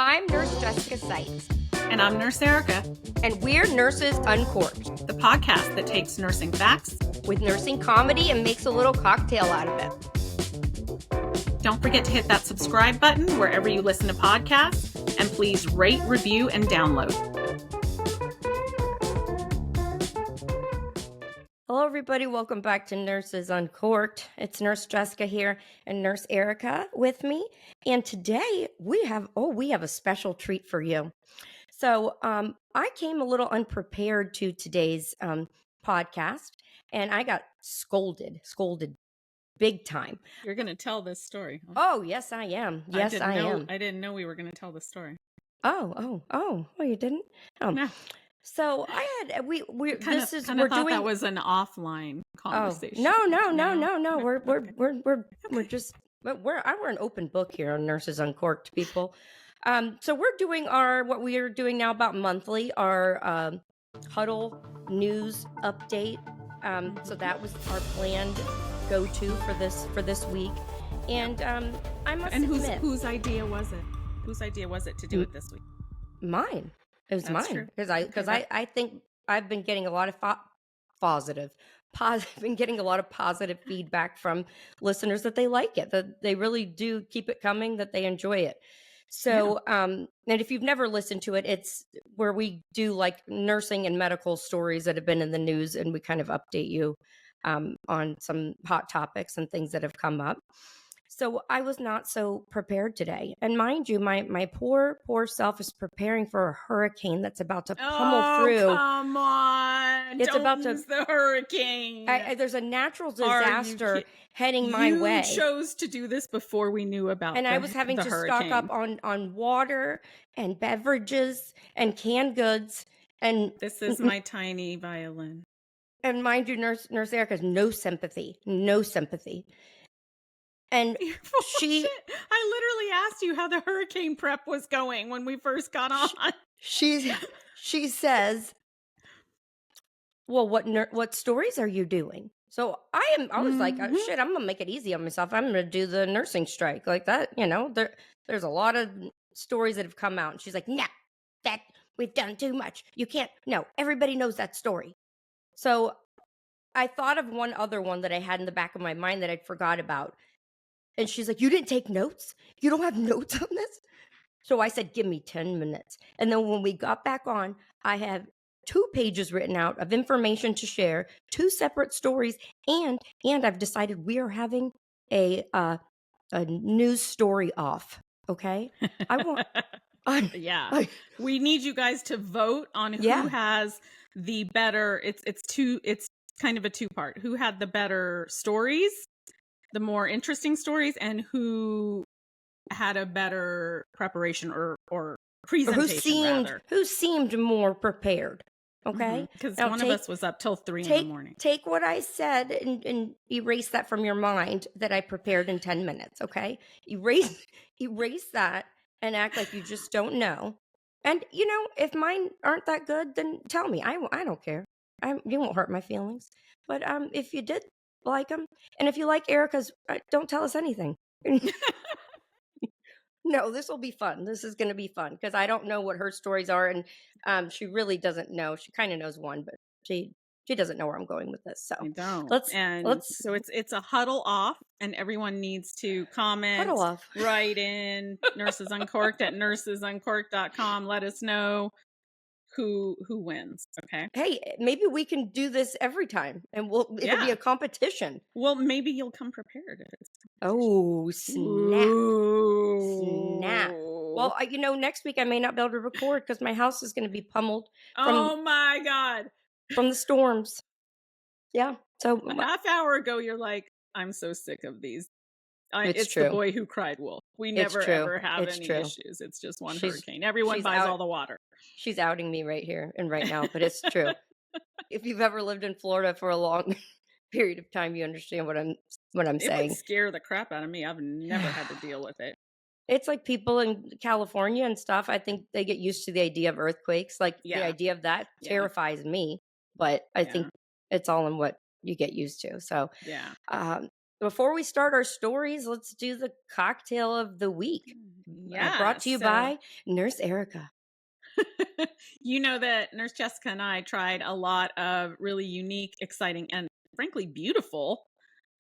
I'm Nurse Jessica Seitz. And I'm Nurse Erica. And we're Nurses Uncorked, the podcast that takes nursing facts with nursing comedy and makes a little cocktail out of it. Don't forget to hit that subscribe button wherever you listen to podcasts, and please rate, review, and download. Hello, everybody. Welcome back to Nurses Uncorked. It's Nurse Jessica here and Nurse Erica with me. And today we have a special treat for you. So I came a little unprepared to today's podcast, and I got scolded big time. You're going to tell this story. Huh? Oh, yes, I am. Yes, I am. I didn't know we were going to tell this story. Oh, you didn't? Oh. No. So I had we're doing that was an offline conversation. No. We're an open book here on Nurses Uncorked, people. So we're doing what we are doing now about monthly, our Huddle news update. So that was our planned go-to for this week, and I must admit, whose idea was it? Whose idea was it to do it this week? Mine. It was That's mine because I think I've been getting a lot of positive feedback from listeners that they like it, that they really do keep it coming, that they enjoy it. So, and if you've never listened to it, it's where we do like nursing and medical stories that have been in the news, and we kind of update you on some hot topics and things that have come up. So I was not so prepared today. And mind you, my poor self is preparing for a hurricane that's about to pummel through. Oh, come on. It's about to the hurricane. There's a natural disaster heading my way. You chose to do this before we knew about and I was having to hurricane. stock up on water and beverages and canned goods. And this is my tiny violin. And mind you, Nurse Erica has no sympathy. And I literally asked you how the hurricane prep was going when we first got on. She says, well, what stories are you doing? So I was like, shit, I'm going to make it easy on myself. I'm going to do the nursing strike like that. You know, there's a lot of stories that have come out. And she's like, nah, that we've done too much. You can't. No, everybody knows that story. So I thought of one other one that I had in the back of my mind that I'd forgot about. And she's like, you didn't take notes? You don't have notes on this? So I said, give me 10 minutes. And then when we got back on, I have 2 pages written out of information to share, 2 separate stories, and I've decided we are having a news story off. Okay? We need you guys to vote on who has the better. It's kind of a 2-part. Who had the better stories, the more interesting stories, and who had a better preparation or presentation, who seemed more prepared. Okay, because one of us was up till 3 in the morning. Take what I said and erase that from your mind that I prepared in 10 minutes. Okay, erase that and act like you just don't know. And you know, if mine aren't that good, then tell me. I don't care. You won't hurt my feelings. But if you did like them, and if you like Erica's, don't tell us anything. No, this will be fun. This is going to be fun because I don't know what her stories are, and she really doesn't know. She kind of knows one, but she doesn't know where I'm going with this. So I don't. So it's a huddle off, and everyone needs to comment, huddle off, write in Nurses Uncorked at nursesuncorked.com. Let us know who wins. Okay. Hey, maybe we can do this every time, and it'll be a competition. Well, maybe you'll come prepared. Oh, snap! Snap. Well, next week I may not be able to record because my house is going to be pummeled. Oh my God! From the storms. Yeah. So a half hour ago, you're like, I'm so sick of these. It's true. The boy who cried wolf. We never ever have any issues. It's just one hurricane. Everyone buys all the water. She's outing me right here and right now, but it's true. If you've ever lived in Florida for a long period of time, you understand what I'm saying. It would scare the crap out of me. I've never had to deal with it. It's like people in California and stuff. I think they get used to the idea of earthquakes. Like the idea of that terrifies me, but I think it's all in what you get used to. So before we start our stories, let's do the cocktail of the week. Yeah. Brought to you by Nurse Erica. You know that Nurse Jessica and I tried a lot of really unique, exciting, and frankly beautiful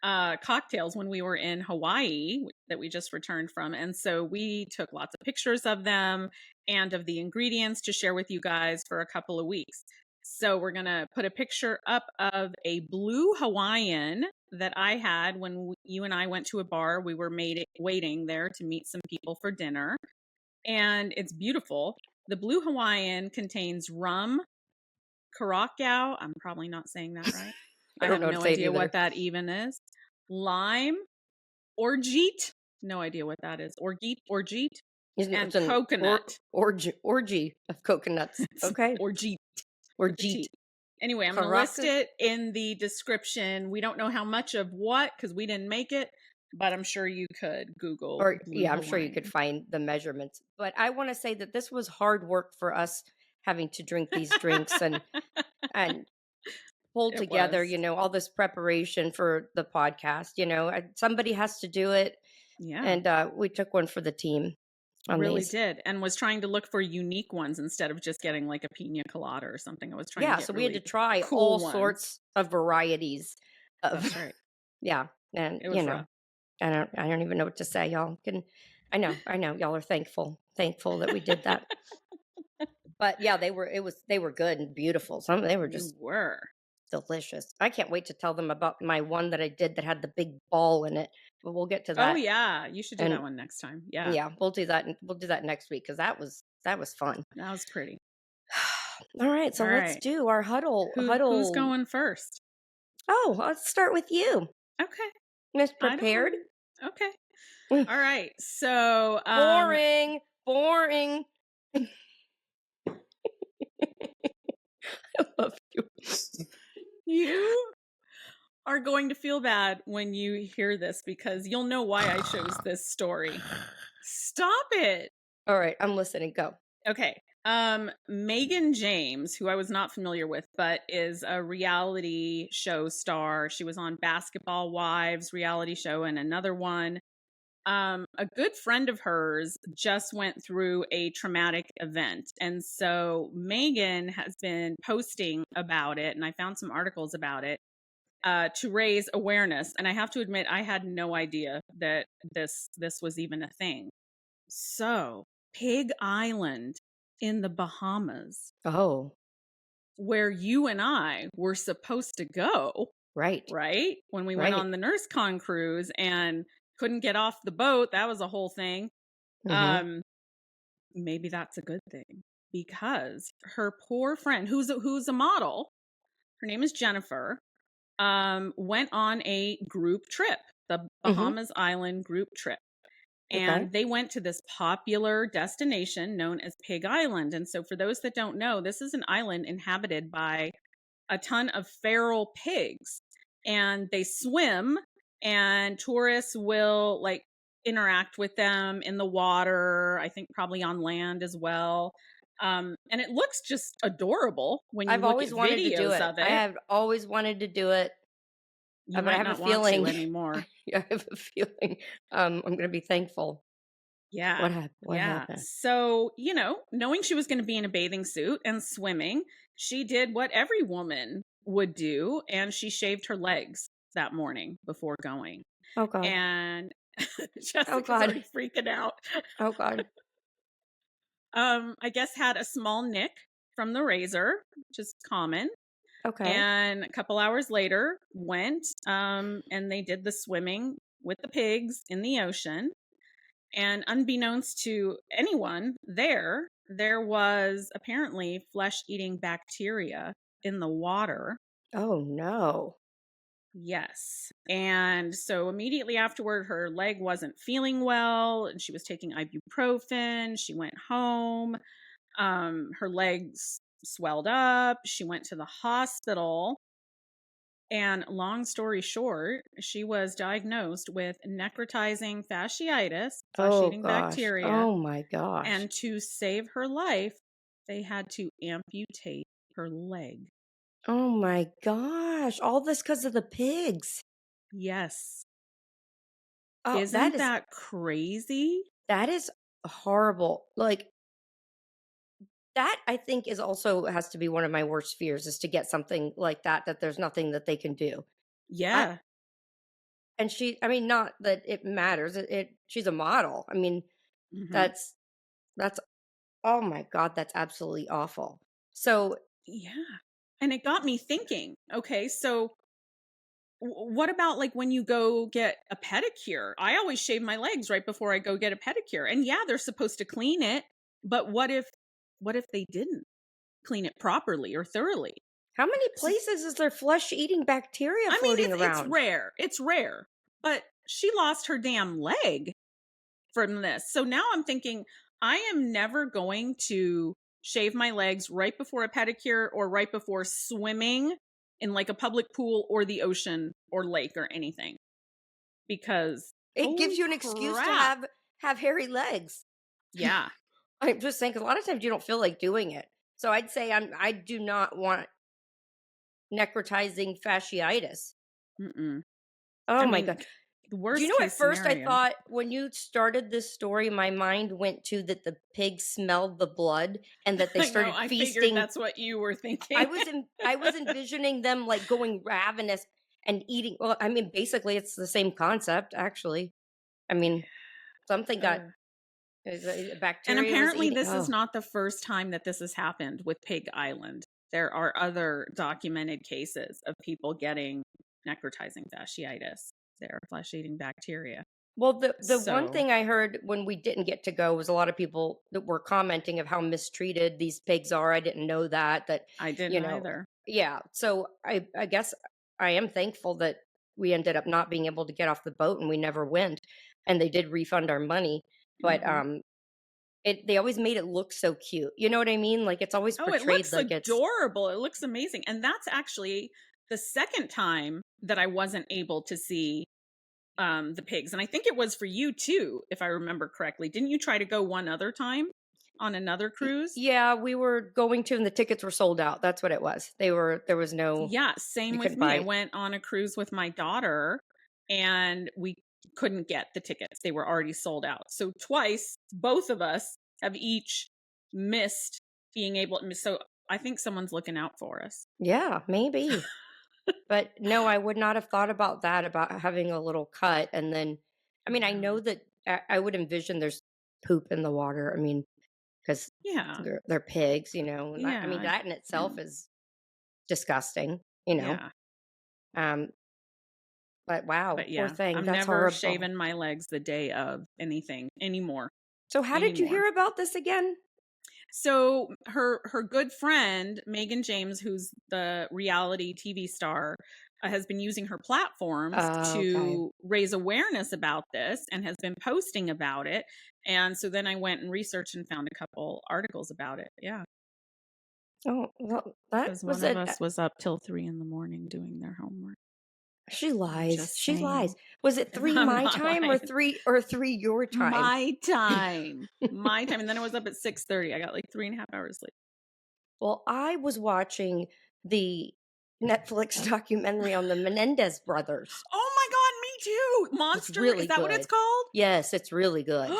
cocktails when we were in Hawaii that we just returned from. And so we took lots of pictures of them and of the ingredients to share with you guys for a couple of weeks. So we're going to put a picture up of a blue Hawaiian that I had when you and I went to a bar. We were waiting there to meet some people for dinner. And it's beautiful. The blue Hawaiian contains rum, Curacao. I'm probably not saying that right. I have no idea what that even is. Lime, orgeat. No idea what that is. Orgeat, and coconut. Orgy of coconuts. Okay. Orgeat. Anyway, I'm going to list it in the description. We don't know how much of what because we didn't make it, but I'm sure you could Google. I'm sure you could find the measurements. But I want to say that this was hard work for us having to drink these drinks and pull together, all this preparation for the podcast. Somebody has to do it. Yeah. And we took one for the team. Really did, and was trying to look for unique ones instead of just getting like a pina colada or something. I was trying to get we had to try all sorts of varieties of. That's right. Yeah, and it was rough. I don't even know what to say. Y'all I know y'all are thankful that we did that. But yeah, they were good and beautiful. They were just delicious. I can't wait to tell them about my one that I did that had the big ball in it. But we'll get to that. Oh yeah, you should do that one next time. Yeah, we'll do that. We'll do that next week because that was fun. That was pretty. All right, so let's do our huddle. Who's going first? Oh, let's start with you. Okay, Miss Prepared. Okay. All right. So boring. I love you. You are going to feel bad when you hear this because you'll know why I chose this story. Stop it. All right, I'm listening. Go. Okay. Megan James, who I was not familiar with, but is a reality show star. She was on Basketball Wives reality show and another one. A good friend of hers just went through a traumatic event. And so Megan has been posting about it, and I found some articles about it to raise awareness. And I have to admit, I had no idea that this was even a thing. So Pig Island in the Bahamas. Oh. Where you and I were supposed to go. Right. When we went on the NurseCon cruise and couldn't get off the boat. That was a whole thing. Mm-hmm. Maybe that's a good thing because her poor friend, who's a model, her name is Jennifer, went on a group trip, the Bahamas Island group trip. And they went to this popular destination known as Pig Island. And so for those that don't know, this is an island inhabited by a ton of feral pigs. And they swim, and tourists will like interact with them in the water, I think probably on land as well. And it looks just adorable when you look at videos of it. I have always wanted to do it. But I have a feeling anymore. I have a feeling I'm going to be thankful. Yeah. What happened? So, knowing she was going to be in a bathing suit and swimming, she did what every woman would do, and she shaved her legs that morning before going. Oh, God. And Jessica's already freaking out. Oh, God. I guess had a small nick from the razor, which is common. Okay. And a couple hours later went and they did the swimming with the pigs in the ocean. And unbeknownst to anyone there was apparently flesh-eating bacteria in the water. Oh, no. Yes. And so immediately afterward, her leg wasn't feeling well, and she was taking ibuprofen. She went home. Her legs swelled up. She went to the hospital. And long story short, she was diagnosed with necrotizing fasciitis, flesh-eating bacteria. Oh, my gosh. And to save her life, they had to amputate her leg. Oh, my gosh. All this because of the pigs. Yes. Oh, Isn't that crazy? that is horrible. Like, that I think is also has to be one of my worst fears is to get something like that there's nothing that they can do. I Yeah. and I mean, not that it matters. She's a model. I mean, Mhm. that's oh my god, that's absolutely awful. So, Yeah. And it got me thinking, okay, so what about like when you go get a pedicure? I always shave my legs right before I go get a pedicure. And yeah, they're supposed to clean it, but what if they didn't clean it properly or thoroughly? how many S- places is there flesh-eating bacteria I mean, floating it's around? rare. It's rare. But she lost her damn leg from this. So now I'm thinking I am never going to shave my legs right before a pedicure or right before swimming in like a public pool or the ocean or lake or anything because It gives holy you an excuse to crap. have hairy legs. Yeah. I'm just saying 'cause a lot of times you don't feel like doing it. So I'd say I do not want necrotizing fasciitis. Mm-mm. Oh I my mean, god. the Do you worst know at case first I scenario. thought when you started this story, my mind went to that the pigs smelled the blood and that they I know. started I figured feasting. that's what you were thinking. I was envisioning them like going ravenous and eating. Well, I mean, basically, it's the same concept, actually. I mean, something got Ugh. And bacteria was apparently, eating. this is Oh, not the first time that this has happened with Pig Island. There are other documented cases of people getting necrotizing fasciitis. They're flesh eating bacteria. well, the one So thing I heard when we didn't get to go was a lot of people that were commenting of how mistreated these pigs are. I didn't know that. I You didn't know, either. yeah. So I guess I am thankful that we ended up not being able to get off the boat and we never went, and they did refund our money. But Hmm. they always made it look so cute. You know what I mean? Like it's always Oh, it portrayed looks like it's adorable. It looks amazing. And that's actually the second time that I wasn't able to see the pigs. And I think it was for you too, if I remember correctly. Didn't you try to go one other time on another cruise? yeah, we were going to and the tickets were sold out. That's what it was. There was no Yeah, same you with couldn't me. I buy. went on a cruise with my daughter and we couldn't get the tickets. They were already sold out. So twice, both of us have each missed being able to. So I think someone's looking out for us. Yeah, maybe. But no, I would not have thought about that, about having a little cut. And then, I mean, I know No. that I would envision there's poop in the water. I mean, because Yeah. they're pigs, and I mean, Yeah. that in itself And is disgusting. yeah. Um, but wow, But poor yeah, thing. I'm That's never horrible. shaving my legs the day of anything anymore. So, how did you Anymore. hear about this again? So her good friend Megan James, who's the reality TV star, has been using her platforms Okay. to raise awareness about this and has been posting about it. And so then I went and researched and found a couple articles about it. Yeah, Oh, well, that because was one of it. us was up till 3 in the morning doing their homework. She I'm lies. just She lies. saying. Was it three I'm my not time or lying. three your time? My time. My time. And then I was up at 6:30. I got like 3.5 hours sleep. Well, I was watching the Netflix documentary on the Menendez brothers. Oh my god, me too. It's Monster, is really that what it's good. called? Yes, it's really good.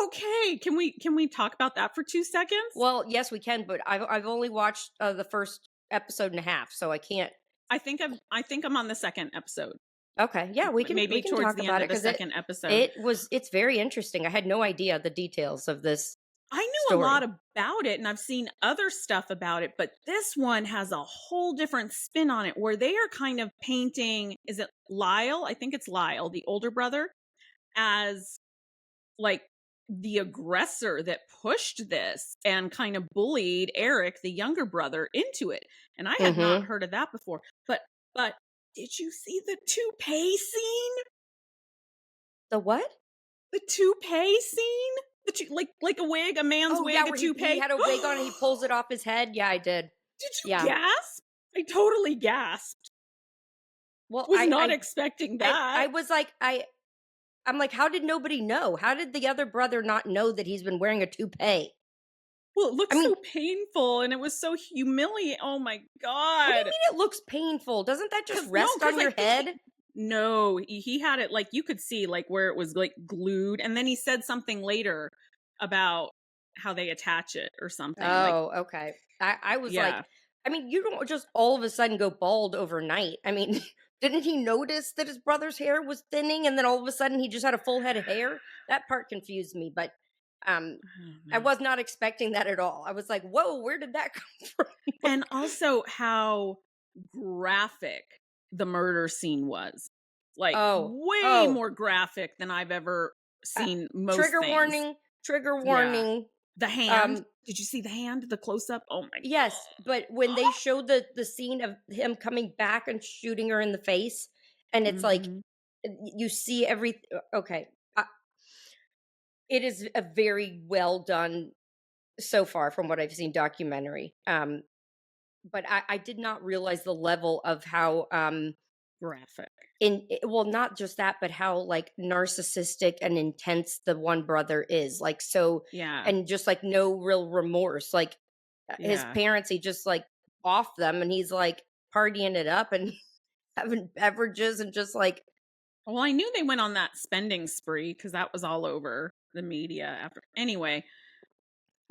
Okay, can we talk about that for 2 seconds? Well, yes, we can, but I've only watched the first episode and a half, so I can't. I think I'm on the second episode. Okay, yeah, we Maybe can towards talk the end about of it the because second episode. it's very interesting. I had no idea the details of this I knew a lot story. about it and I've seen other stuff about it, but this one has a whole different spin on it where they are kind of painting, is it Lyle? I think it's Lyle, the older brother, as like the aggressor that pushed this and kind of bullied Eric, the younger brother, into it. And I had not Mm-hmm. heard of that before. But did you see the toupee scene? The what? The toupee scene? Like a wig, a man's Oh yeah, wig, a where he toupee. had a wig on and he pulls it off his head. Yeah, I did. Did you Yeah. gasp? I totally gasped. Well, Was not expecting I that. was like I'm like, how did nobody know? How did the other brother not know that he's been wearing a toupee? Well, it I looked mean, so painful and it was so humiliating. Oh my what do you god. mean it looks painful? Doesn't that just No, rest because on I your think head? No, he had it like you could see like where it was like glued, and then he said something later about how they attach it or something. Like, Oh, okay. I was like, yeah, I mean, you don't just all of a sudden go bald overnight. I mean, didn't he notice that his brother's hair was thinning and then all of a sudden he just had a full head of hair? That part confused me, but oh, I man. was not expecting that at all. I was like, whoa, where did that come from? And also how graphic the murder scene was. Like Oh, way oh, more graphic than I've ever uh, seen most trigger things. warning, trigger Yeah. warning. The hand. Um, Did you see the hand? The close up? Oh my yes, but when they showed the scene of him coming back and shooting her in the face, and it's like Mhm. you see every okay. It is a very well done so far from what I've seen documentary. But I did not realize the level of how Graphic. well, not just that, but how like narcissistic and intense the one brother is. Like so, Yeah. and just like no real remorse. Like his Yeah. parents, he just like off them, and he's like partying it up and having beverages and just like Well, I knew they went on that spending spree because that was all over the media after. Anyway,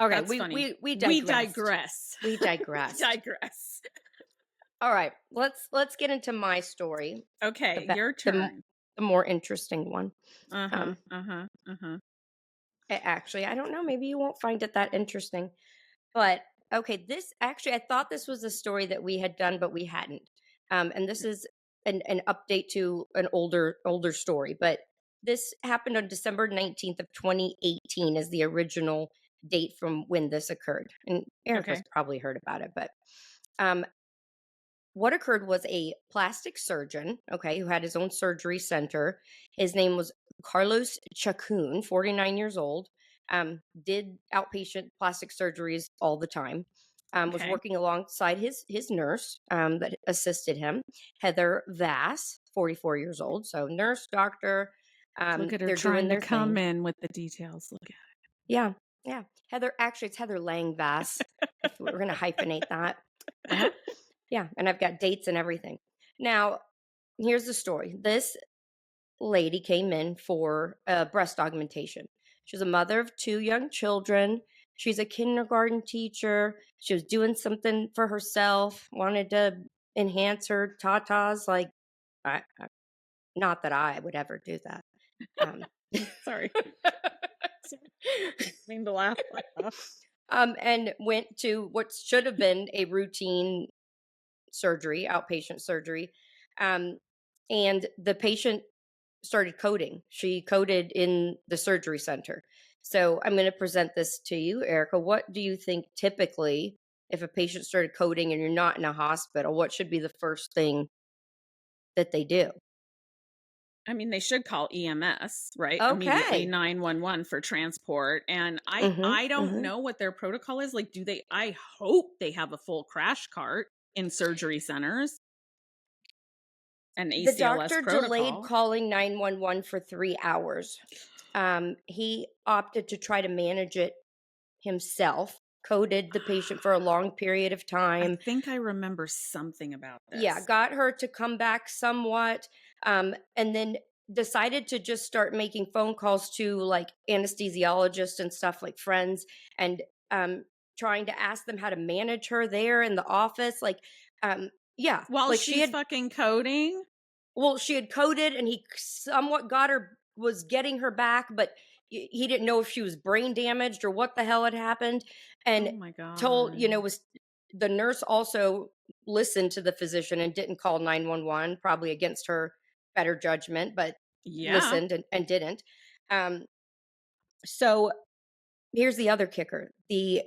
okay. that's We funny. we we We digressed. digress. We We digressed. digress. All right, let's get into my story. The Okay, be- your the m- turn. the more interesting one. Uh-huh. Um, Uh-huh. Uh-huh. actually, I don't know. Maybe you won't find it that interesting. But okay, this actually, I thought this was a story that we had done, but we hadn't. And this is an update to an older story. But this happened on December 19th of 2018 as the original date from when this occurred. And Erica's Okay. probably heard about it, but um, what occurred was a plastic surgeon, okay, who had his own surgery center. His name was Carlos Chacun, 49 years old, did outpatient plastic surgeries all the time. Was Okay. working alongside his nurse that assisted him, Heather Vass, 44 years old. So nurse, doctor, Look at her they're doing trying to their come thing. in with the details. Look at Yeah, yeah. Heather, actually, it's Heather Lang Vass. If we're going to hyphenate that. Uh-huh. Yeah, and I've got dates and everything. Now, here's the story. This lady came in for breast augmentation. She's a mother of two young children. She's a kindergarten teacher. She was doing something for herself, wanted to enhance her tatas. Like, not that I would ever do that. Um, Sorry. Sorry. Mean to laugh like that. and went to what should have been a routine surgery, outpatient surgery. Um, and the patient started coding. She coded in the surgery center. So I'm going to present this to you, Erica. What do you think typically, if a patient started coding and you're not in a hospital, what should be the first thing that they do? I mean, they should call EMS, right? Immediately Okay. 911 for transport. And I Mm-hmm. I don't Mm-hmm. know what their protocol is. Like, do they I hope they have a full crash cart in surgery centers and The ACLS doctor delayed protocol. calling 911 for 3 hours. He opted to try to manage it himself, coded the patient for a long period of I time. think I remember something about Yeah, this. got her to come back somewhat, and then decided to just start making phone calls to like anesthesiologists and stuff like friends and um, trying to ask them how to manage her there in the office. Like, yeah, While like she she's had fucking coding. well, she had coded and he somewhat got her, was getting her back, but he didn't know if she was brain damaged or what the hell had happened. And Oh my told, God. was the nurse also listened to the physician and didn't call 911, probably against her better judgment, but Yeah. listened and didn't. Um, so here's the other kicker. The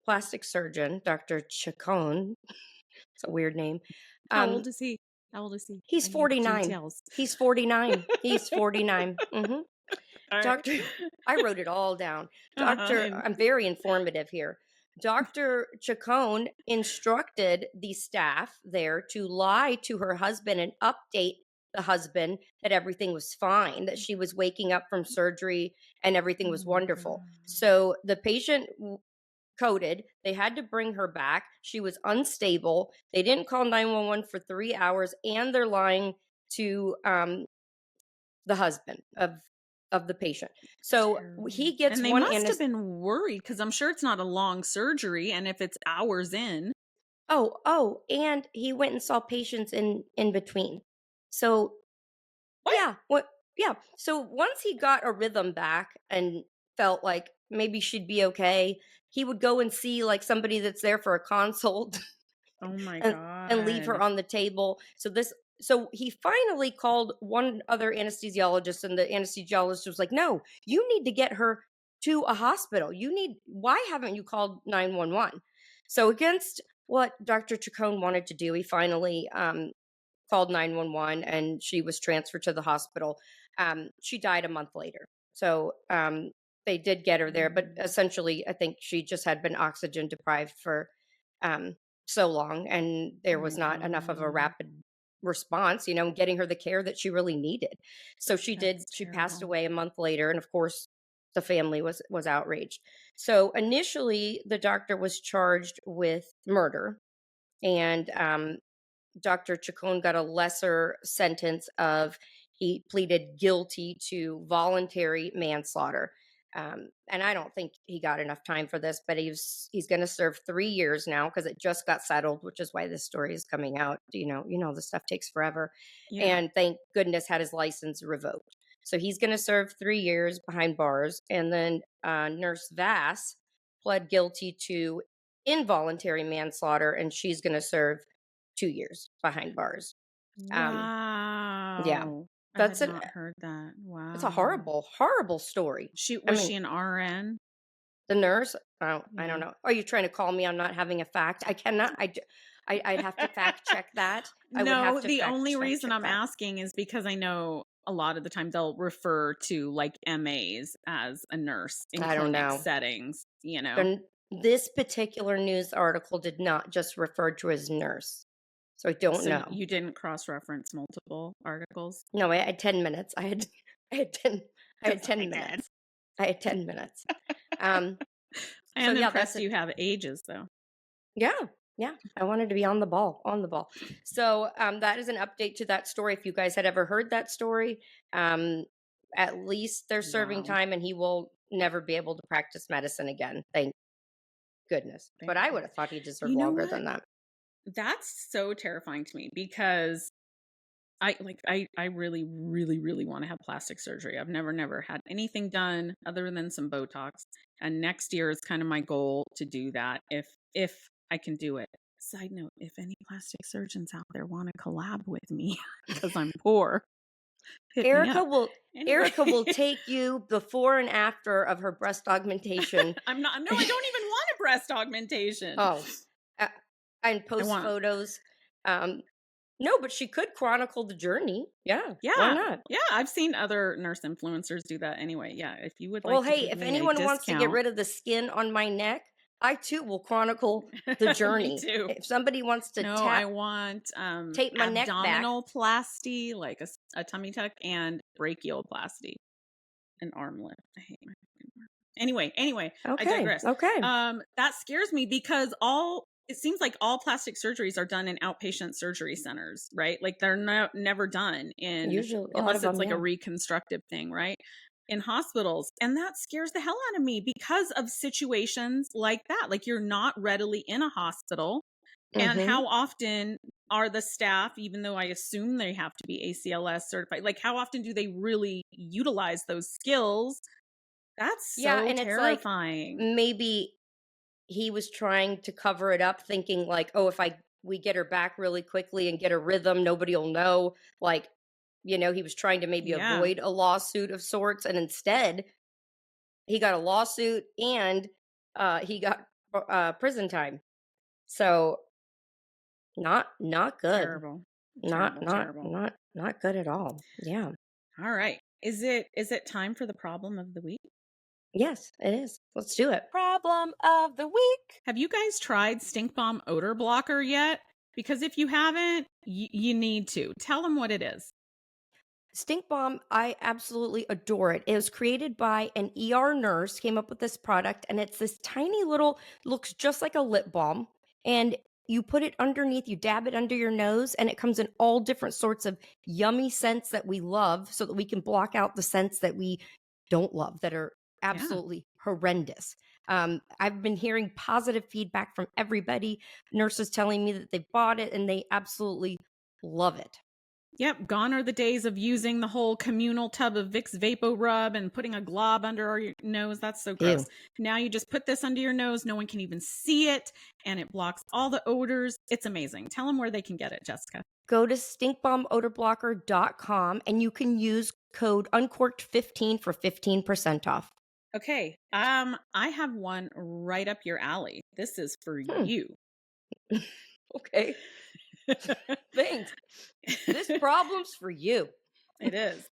plastic surgeon, Dr. Chacon, it's a weird name. How Um, old is he? How old is he? he's I need 49. details. He's 49. He's 49. All right. Doctor, I wrote it all down. And I'm very informative here. Dr. Chacon instructed the staff there to lie to her husband and update the husband that everything was fine, that she was waking up from surgery and everything oh was my God. wonderful. So the patient coded. They had to bring her back. She was unstable. They didn't call 911 for 3 hours, and they're lying to the husband of the patient. So Terrible. he gets And they one must have been worried because I'm sure it's not a long surgery. And if it's hours in, and he went and saw patients in between. So what? yeah, what yeah. So once he got a rhythm back and felt like maybe she'd be okay, he would go and see like somebody that's there for a consult Oh my and leave her God. on the table. So he finally called one other anesthesiologist, and the anesthesiologist was like, "No, you need to get her to a hospital. Why haven't you called 911?" So against what Dr. Chacon wanted to do, he finally called 911 and she was transferred to the hospital. She died a month later. So they did get her there, but essentially, I think she just had been oxygen deprived for um, so long, and there Oh was my not enough of a God. rapid response, getting her the care that she really needed. So That's she passed terrible. away a month later, and of course, the family was outraged. So initially, the doctor was charged with murder, and Dr. Chacon got a lesser sentence of he pleaded guilty to voluntary manslaughter. And I don't think he got enough time for this, but he's going to serve 3 years now because it just got settled, which is why this story is coming out. This stuff takes forever, Yeah. and thank goodness had his license revoked. So he's going to serve 3 years behind bars, and then Nurse Vass pled guilty to involuntary manslaughter, and she's going to serve 2 years behind bars. Um, yeah, Wow. I that's had an not heard that. it's a Wow. horrible, horrible story. She I was mean, she an RN? the nurse. I don't Yeah. know. Are you trying to call me on not having a fact? I cannot. I'd have to fact check that. I would have No, to the only fact reason check I'm that. asking is because I know a lot of the time they'll refer to like MAs as a nurse in I don't clinic know. settings, you know. Then this particular news article did not just refer to his nurse, so I don't So know. you didn't cross-reference multiple articles? No, I had 10 minutes. I had 10. I had Because I 10 did. minutes. I had 10 minutes. Um. I So am yeah, that's impressed it. you have ages though. Yeah, yeah. I wanted to be on the ball, on the ball. So that is an update to that story. If you guys had ever heard that story, um, at least they're serving Wow. time, and he will never be able to practice medicine again. Thank goodness. Thank But I would goodness. have thought he deserved You know longer what? than that. That's so terrifying to me because I really, really, really want to have plastic surgery. I've never had anything done other than some Botox. And next year is kind of my goal to do that if I can do it. Side note, if any plastic surgeons out there want to collab with me because I'm poor, hit me Erica up. will Anyway, Erica will take you before and after of her breast augmentation. I'm not, no, I don't even want a breast augmentation. Oh, uh, and I post want, photos. Um, no, but she could chronicle the journey. Yeah, why yeah, not? yeah, I've seen other nurse influencers do that anyway. Yeah, if you would Well, like to hey, give if me a anyone wants to get discount, rid of the skin on my neck, I too will chronicle the me journey. too. If somebody wants to No, I want tape my neck back. abdominal plasty, like a tummy tuck, and brachioplasty, an arm lift. I hate my fucking arm. Anyway, I Okay, digress. okay. That scares me because it seems like all plastic surgeries are done in outpatient surgery centers, right? Like they're never done in, Usually, a lot of unless it's them, like a yeah. reconstructive thing, right? In hospitals. And that scares the hell out of me because of situations like that. Like you're not readily in a hospital. And Mm-hmm. how often are the staff, even though I assume they have to be ACLS certified, like how often do they really utilize those skills? That's Yeah, so and it's like terrifying. maybe he was trying to cover it up, thinking like, oh, if we get her back really quickly and get a rhythm, nobody will know. Like, he was trying to maybe Yeah, avoid a lawsuit of sorts, and instead he got a lawsuit and he got prison time. So not good. terrible. Not Terrible, not terrible. not not good at all. Yeah. All right. Is it time for the problem of the week? Yes, it is. Let's do it. Problem of the week. Have you guys tried Stink Bomb odor blocker yet? Because if you haven't, you need to. Tell them what it is. Stink Bomb, I absolutely adore it. It was created by an ER nurse, came up with this product, and it's this tiny little, looks just like a lip balm. And you put it underneath, you dab it under your nose, and it comes in all different sorts of yummy scents that we love so that we can block out the scents that we don't love that are Yeah. absolutely horrendous. I've been hearing positive feedback from everybody, nurses telling me that they bought it and they absolutely love it. Yep, gone are the days of using the whole communal tub of Vicks Vapo Rub and putting a glob under your nose. That's so gross. Ew. Now you just put this under your nose. No one can even see it, and it blocks all the odors. It's amazing. Tell them where they can get it, Jessica. Go to stinkbombodor.com and you can use code uncorked15 for 15% off. Okay, I have one right up your alley. This is for you. Okay. Thanks. This problem's for you. It is.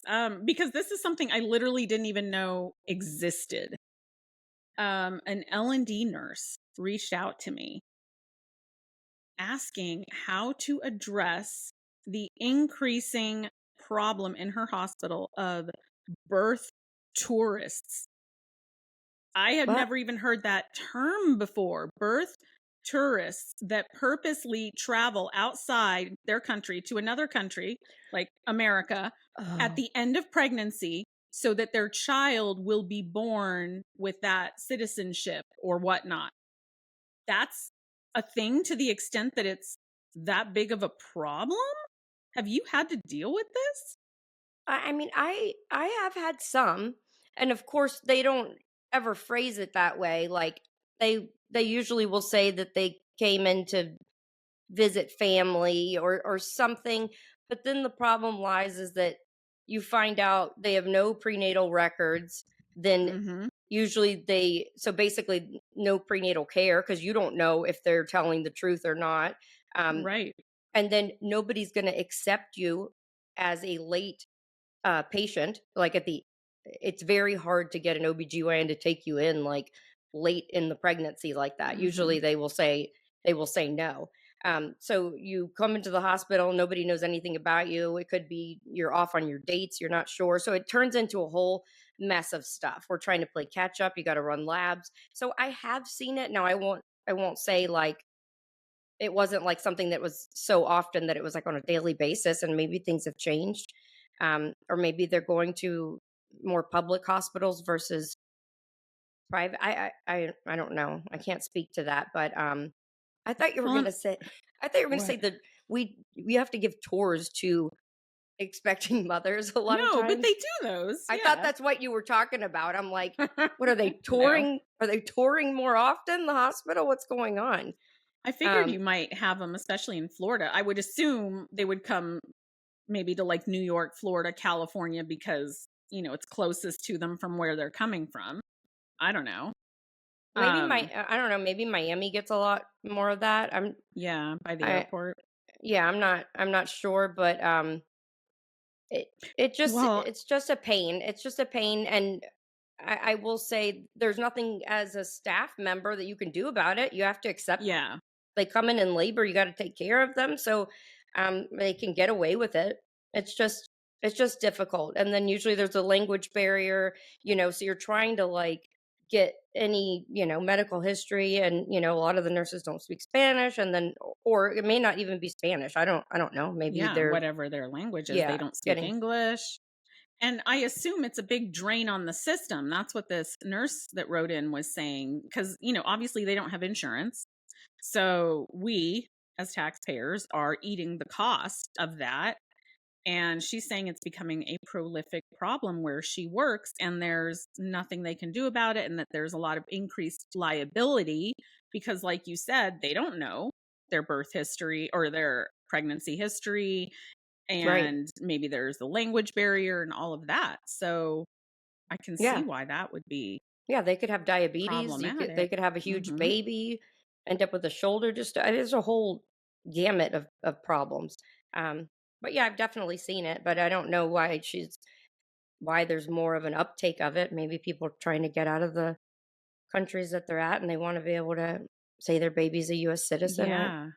Because this is something I literally didn't even know existed. An L&D nurse reached out to me asking how to address the increasing problem in her hospital of birth tourists. I had What? never even heard that term before. Birth tourists that purposely travel outside their country to another country, like America, at Oh. the end of pregnancy so that their child will be born with that citizenship or whatnot. That's a thing to the extent that it's that big of a problem? Have you had to deal with this? I mean, I have had some, and of course they don't ever phrase it that way. Like they usually will say that they came in to visit family or something, but then the problem lies is that you find out they have no prenatal records, then Mm-hmm. usually so basically no prenatal care because you don't know if they're telling the truth or not. Right. And then nobody's going to accept you as a late patient. Like it's very hard to get an OBGYN to take you in like late in the pregnancy like that. Mm-hmm. Usually they will say no. So you come into the hospital, nobody knows anything about you. It could be you're off on your dates, you're not sure. So it turns into a whole mess of stuff. We're trying to play catch up. You got to run labs. So I have seen it. Now I won't say like it wasn't like something that was so often that it was like on a daily basis, and maybe things have changed. Or maybe they're going to more public hospitals versus private. I don't know. I can't speak to that, but I thought you were Well, gonna say I thought you were gonna say what? that we have to give tours to expecting mothers a lot of No, but times. they do those. I thought that's what you were talking about. I'm like, what are they No. touring? Are they touring more often? The hospital? What's going on? I figured you might have them, especially in Florida. I would assume they would come maybe to like New York, Florida, California, because, it's closest to them from where they're coming from. I don't know. Maybe I don't know, maybe Miami gets a lot more of that. Yeah, by the I airport. yeah, I'm not sure, but Well, it's just a pain. It's just a pain, and I will say there's nothing as a staff member that you can do about it. You have to accept yeah. they come in labor, you got to take care of them, so they can get away with it. It's just difficult, and then usually there's a language barrier, so you're trying to like get any medical history, and a lot of the nurses don't speak Spanish, and then or it may not even be Spanish. I don't know, maybe Yeah, they're whatever their language is, they yeah don't speak getting English. And I assume it's a big drain on the system. That's what this nurse that wrote in was saying. Because, obviously they don't have insurance. So we, as taxpayers, are eating the cost of that. And she's saying it's becoming a prolific problem where she works and there's nothing they can do about it. And that there's a lot of increased liability because, like you said, they don't know their birth history or their pregnancy history, right. and maybe there's the language barrier and all of that. So I can see Yeah, why that would be yeah, they could have diabetes. They problematic. could have a huge Hmm. baby, end up with a shoulder. Just there's a whole gamut of problems. Um, but yeah, I've definitely seen it, but I don't know why there's more of an uptake of it. Maybe people are trying to get out of the countries that they're at, and they want to be able to say their baby's a U.S. citizen. Yeah,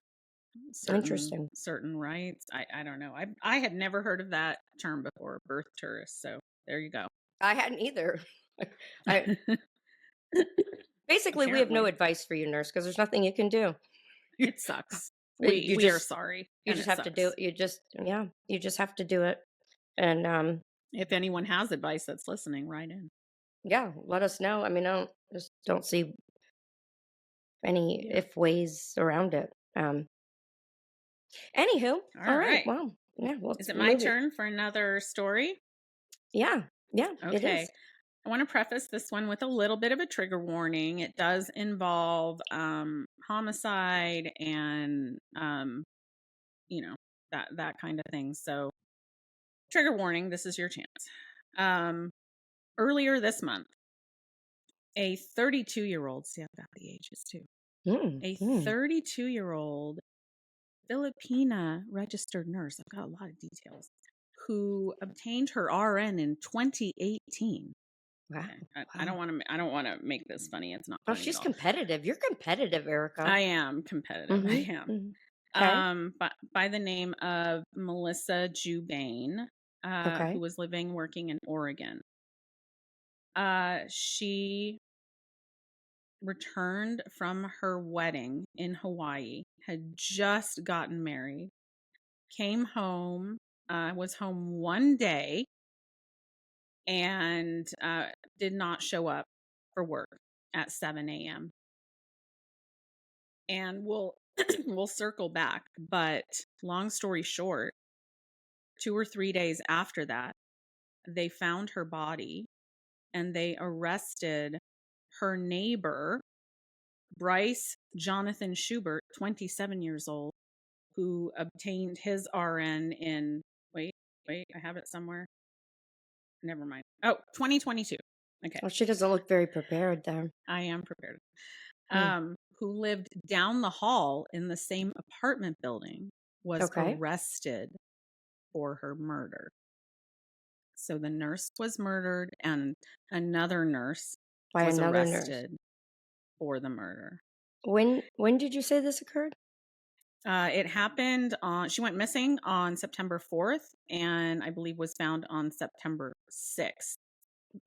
Interesting. certain rights. I don't know. I had never heard of that term before, birth tourist. So there you go. I hadn't either. I basically we have no Apparently. advice for you, nurse, because there's nothing you can do. It sucks. You We are just sorry. you And just it have to do sucks. it. You just have to do it. And If anyone has advice that's listening, write in. yeah, let us know. I mean, don't see any Yeah. if ways around it. Anywho, all right. right. Well, yeah, Is let's it my move it. turn for another story? Yeah, it Okay. is. I want to preface this one with a little bit of a trigger warning. It does involve homicide and that kind of thing. So trigger warning, this is your chance. Earlier this month, a 32-year-old, see, I've got the ages too. A 32-year-old Filipina registered nurse, I've got a lot of details, who obtained her RN in 2018. Wow. Okay. I don't want to make this funny. It's not Oh, funny she's at all. competitive. You're competitive, Erica. I am competitive. I am. Okay. By the name of Melissa Jubane, who was working in Oregon. She returned from her wedding in Hawaii, had just gotten married, came home, was home one day, and did not show up for work at 7 a.m. And we'll circle back, but long story short, 2 or 3 days after that, they found her body and they arrested her neighbor, Bryce Jonathan Schubert, 27 years old, who obtained his RN in, wait, I have it somewhere. Never mind. Oh, 2022. Okay. Well, she doesn't look very prepared there. I am prepared. Who lived down the hall in the same apartment building, was arrested for her murder. So the nurse was murdered and another nurse was arrested for the murder. When did you say this occurred? It happened she went missing on September 4th and I believe was found on September 6th.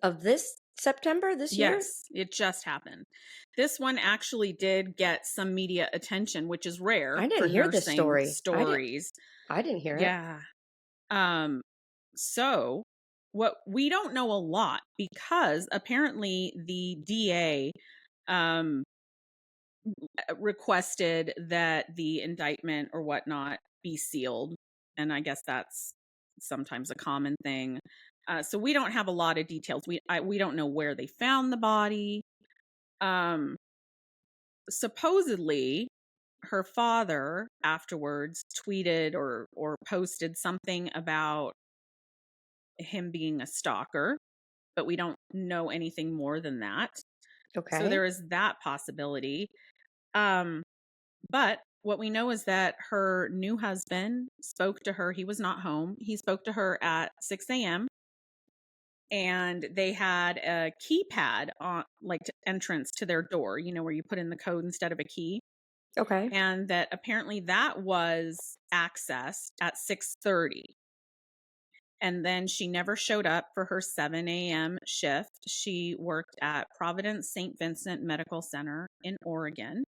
Of this September, this year? Yes, it just happened. This one actually did get some media attention, which is rare. I didn't hear this story. Stories. I didn't hear it. Yeah. So what we don't know a lot because apparently the DA requested that the indictment or whatnot be sealed. And I guess that's sometimes a common thing. So we don't have a lot of details. We don't know where they found the body. Supposedly, her father afterwards tweeted or posted something about him being a stalker, but we don't know anything more than that. Okay. So there is that possibility. But what we know is that her new husband spoke to her. He was not home. He spoke to her at 6 a.m. and they had a keypad on, like, entrance to their door, where you put in the code instead of a key. Okay. And that apparently that was accessed at 6:30. And then she never showed up for her 7 a.m. shift. She worked at Providence St. Vincent Medical Center in Oregon.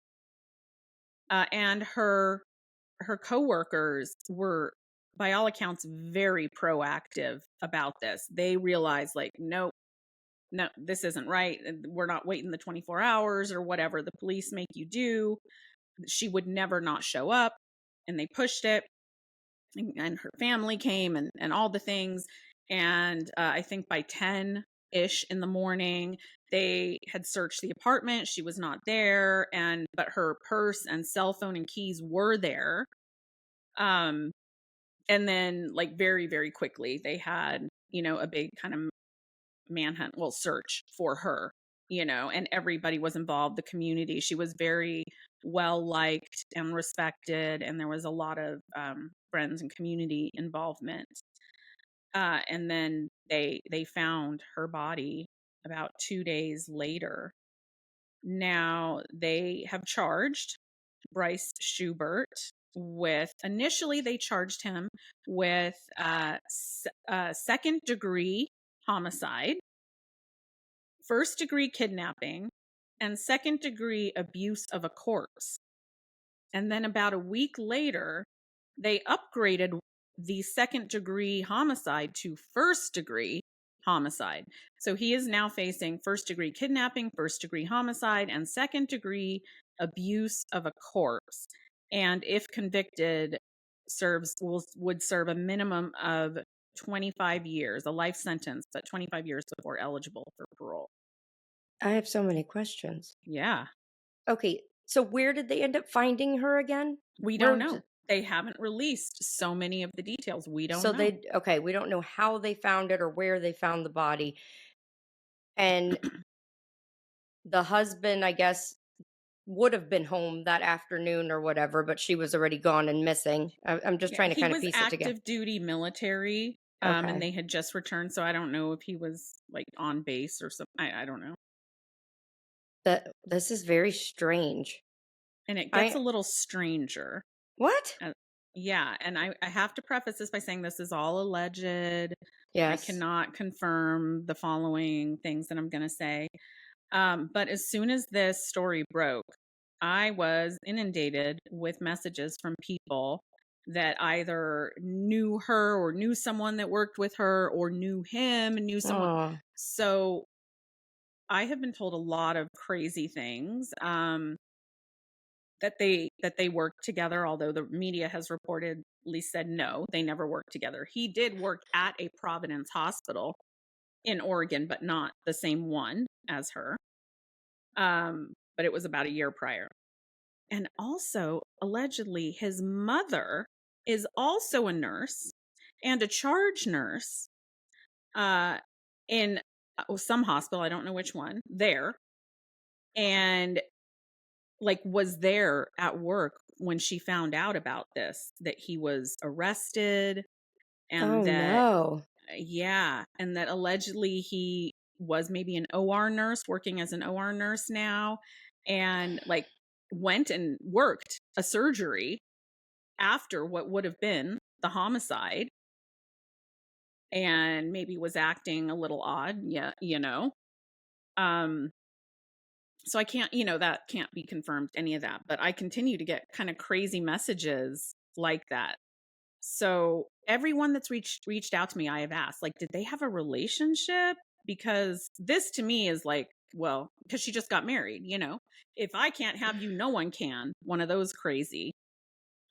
And her coworkers were, by all accounts, very proactive about this. They realized, like, no, this isn't right. We're not waiting the 24 hours or whatever the police make you do. She would never not show up, and they pushed it. And her family came and all the things. And I think by 10-ish in the morning, they had searched the apartment. She was not there. But her purse and cell phone and keys were there. And then, like, very, very quickly, they had, a big kind of search for her, and everybody was involved, the community. She was very well liked and respected, and there was a lot of friends and community involvement. And then they found her body about 2 days later. Now they have charged Bryce Schubert initially they charged him with second degree homicide, first degree kidnapping, and second degree abuse of a corpse. And then about a week later, they upgraded the second-degree homicide to first-degree homicide. So he is now facing first-degree kidnapping, first-degree homicide, and second-degree abuse of a corpse. And if convicted, would serve a minimum of 25 years, a life sentence, but 25 years before eligible for parole. I have so many questions. Yeah. Okay, so where did they end up finding her again? We don't know. They haven't released so many of the details. We don't know. We don't know how they found it or where they found the body. And the husband, I guess, would have been home that afternoon or whatever, but she was already gone and missing. I'm just trying to kind of piece it together. He was active duty military, and they had just returned, so I don't know if he was like on base or something. I don't know. This is very strange. And it gets a little stranger. What? Yeah, and I have to preface this by saying this is all alleged. Yes. I cannot confirm the following things that I'm going to say. But as soon as this story broke, I was inundated with messages from people that either knew her or knew someone that worked with her or knew him and knew someone. Oh. So I have been told a lot of crazy things. That they worked together, although the media has reportedly said no, they never worked together. He did work at a Providence hospital in Oregon, but not the same one as her. But it was about a year prior. And also, allegedly, his mother is also a nurse and a charge nurse in some hospital, I don't know which one, there. And like was there at work when she found out about this, that he was arrested and and that allegedly he was maybe an OR nurse, working as an OR nurse now, and like went and worked a surgery after what would have been the homicide and maybe was acting a little odd. Yeah, so I can't, that can't be confirmed, any of that, but I continue to get kind of crazy messages like that. So everyone that's reached out to me, I have asked, like, did they have a relationship? Because this to me is like, well, because she just got married, if I can't have you, no one can. One of those crazy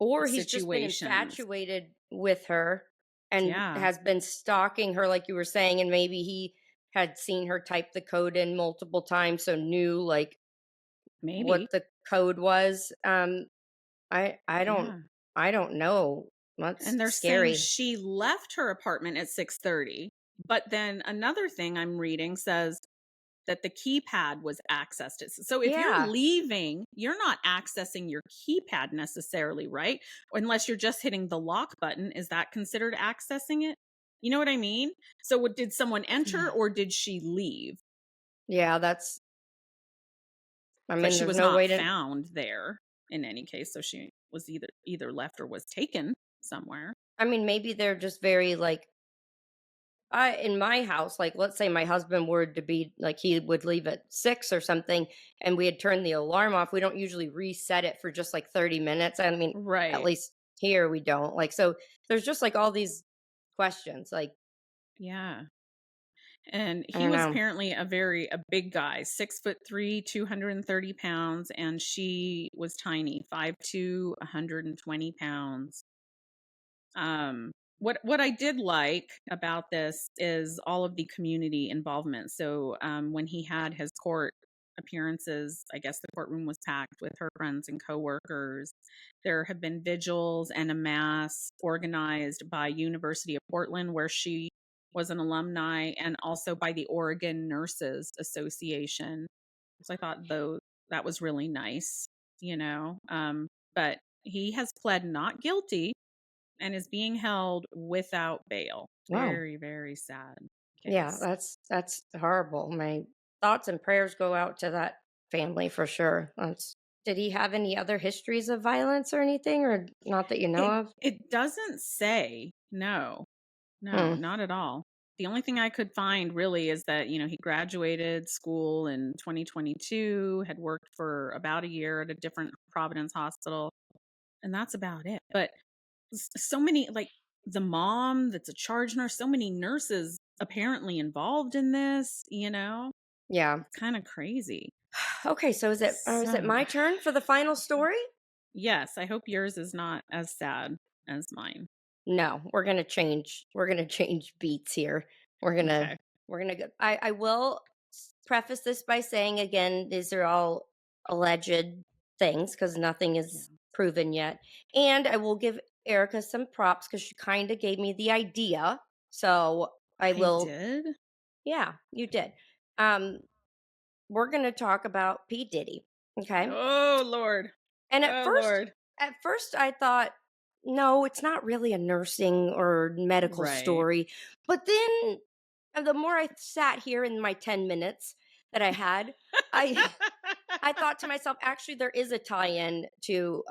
or he's just been infatuated with her and has been stalking her, like you were saying, and maybe he had seen her type the code in multiple times, so knew like maybe what the code was. I don't know. That's and they're scary. saying she left her apartment at 6:30, but then another thing I'm reading says that the keypad was accessed. So if you're leaving, you're not accessing your keypad necessarily, right? Unless you're just hitting the lock button. Is that considered accessing it? You know what I mean? So did someone enter or did she leave? Yeah, that's... I mean, she was not found there in any case. So she was either left or was taken somewhere. I mean, maybe they're just very like... in my house, like, let's say my husband were to be like, he would leave at 6 or something, and we had turned the alarm off. We don't usually reset it for just like 30 minutes. I mean, right. At least here we don't. Like, so there's just like all these questions. Like, yeah. And he was apparently a big guy, 6'3", 230 pounds, and she was tiny, 5'2", 120 pounds. What I did like about this is all of the community involvement. So when he had his court appearances, I guess the courtroom was packed with her friends and coworkers. There have been vigils and a mass organized by University of Portland, where she was an alumni, and also by the Oregon Nurses Association. So I thought that was really nice, but he has pled not guilty and is being held without bail. Wow. Very, very sad case. Yeah, that's horrible. My thoughts and prayers go out to that family for sure. Did he have any other histories of violence or anything, or not that you know of? It doesn't say. No, not at all. The only thing I could find really is that, he graduated school in 2022, had worked for about a year at a different Providence hospital, and that's about it. But so many, like the mom that's a charge nurse, so many nurses apparently involved in this, Yeah. It's kind of crazy. Okay, so is it my So, turn for the final story? yes, I hope yours is not as sad as mine. No, we're gonna change. We're gonna change beats here. We're gonna Okay. we're gonna go. I will preface this by saying again, these are all alleged things because nothing Yeah. is proven yet. And I will give Erica some props because she kind of gave me the idea. So I I will. did? Yeah, you did. Um, we're gonna talk about P Diddy. Okay. Oh, Lord. And Oh, Lord. at first I thought, no, it's not really a nursing or medical Right. story. But then the more I sat here in my 10 minutes that I had, I I thought to myself, actually there is a tie-in to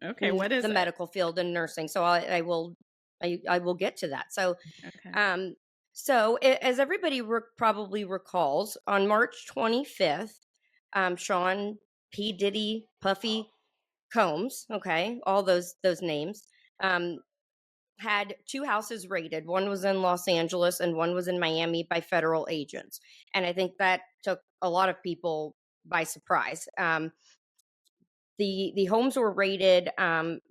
Okay, what is the it? medical field and nursing. So I will get to that. So Okay. as everybody probably recalls, on March 25th, Sean P Diddy Puffy Combs, okay, all those names, had two houses raided. One was in Los Angeles and one was in Miami by federal agents, and I think that took a lot of people by surprise. The homes were raided.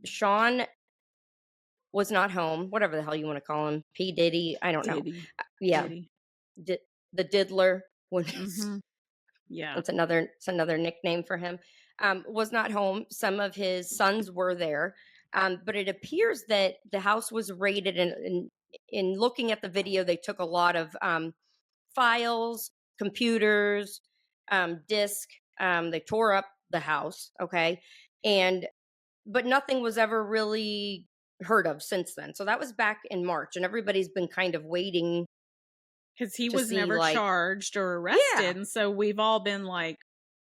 Sean was not home. Whatever the hell you want to call him, P Diddy. I don't know. Diddy. Yeah, Diddy. the diddler. Mm-hmm. Yeah. It's another nickname for him. Was not home. Some of his sons were there, but it appears that the house was raided. And in looking at the video, they took a lot of files, computers, disc. They tore up the house. Okay, but nothing was ever really heard of since then. So that was back in March, and everybody's been kind of waiting Because he to was see, never like, charged or yeah. arrested. And so we've all been like,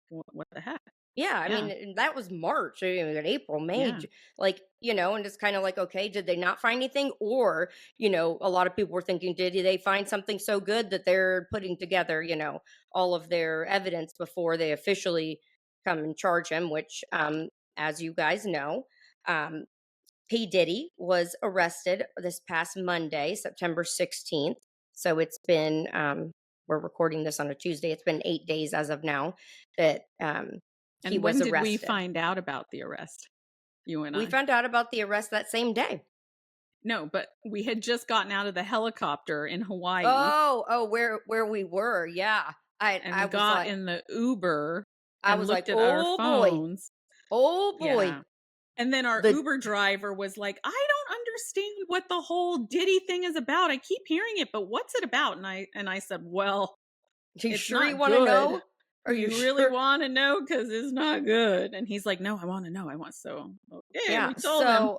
what the heck? Yeah, I Yeah. mean, that was March, April, May, Yeah. and it's kind of like, okay, did they not find anything? Or, a lot of people were thinking, did they find something so good that they're putting together, all of their evidence before they officially come and charge him, which, as you guys know, um, P. Diddy was arrested this past Monday, September 16th. So it's been, we're recording this on a Tuesday. It's been 8 days as of now that he And was when did we arrested. find out about the arrest? You and We I. found out about the arrest that same day. No, but we had just gotten out of the helicopter in Hawaii. Oh, where we were. Yeah. And I we was got like, in the Uber I and was looked like, at our oh boy. phones. Oh boy. Yeah. And then our Uber driver was like, I don't understand what the whole Diddy thing is about. I keep hearing it, but what's it about? And I said, well, you it's sure you not want to know? good. Are you you really sure? want to know? Because it's not good. And he's like, no, I want to know. I want so. Okay, Yeah. we told him.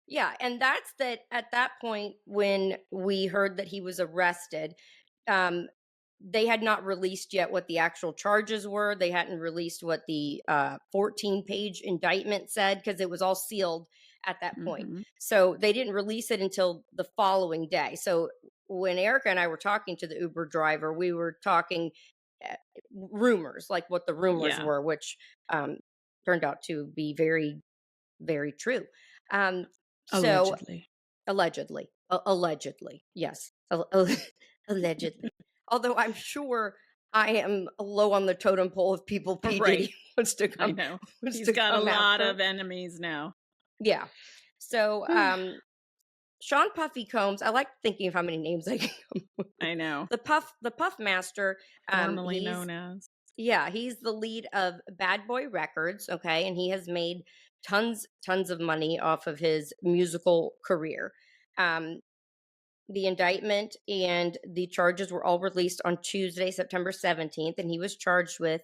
Yeah, and that's that. At that point, when we heard that he was arrested, um, they had not released yet what the actual charges were. They hadn't released what the 14-page indictment said because it was all sealed at that point. Mm-hmm. So they didn't release it until the following day. So when Erica and I were talking to the Uber driver, we were talking rumors, like what the rumors were, which turned out to be very, very true. So Allegedly. allegedly, yes, allegedly. Although I'm sure I am low on the totem pole of people P Diddy wants to come. I know. Wants He's to got a come lot after. of enemies now. Yeah. So Sean Puffy Combs. I like thinking of how many names I can come with. I know. The Puff Master, Formerly known as. Yeah, he's the lead of Bad Boy Records, okay, and he has made tons of money off of his musical career. The indictment and the charges were all released on Tuesday, September 17th, and he was charged with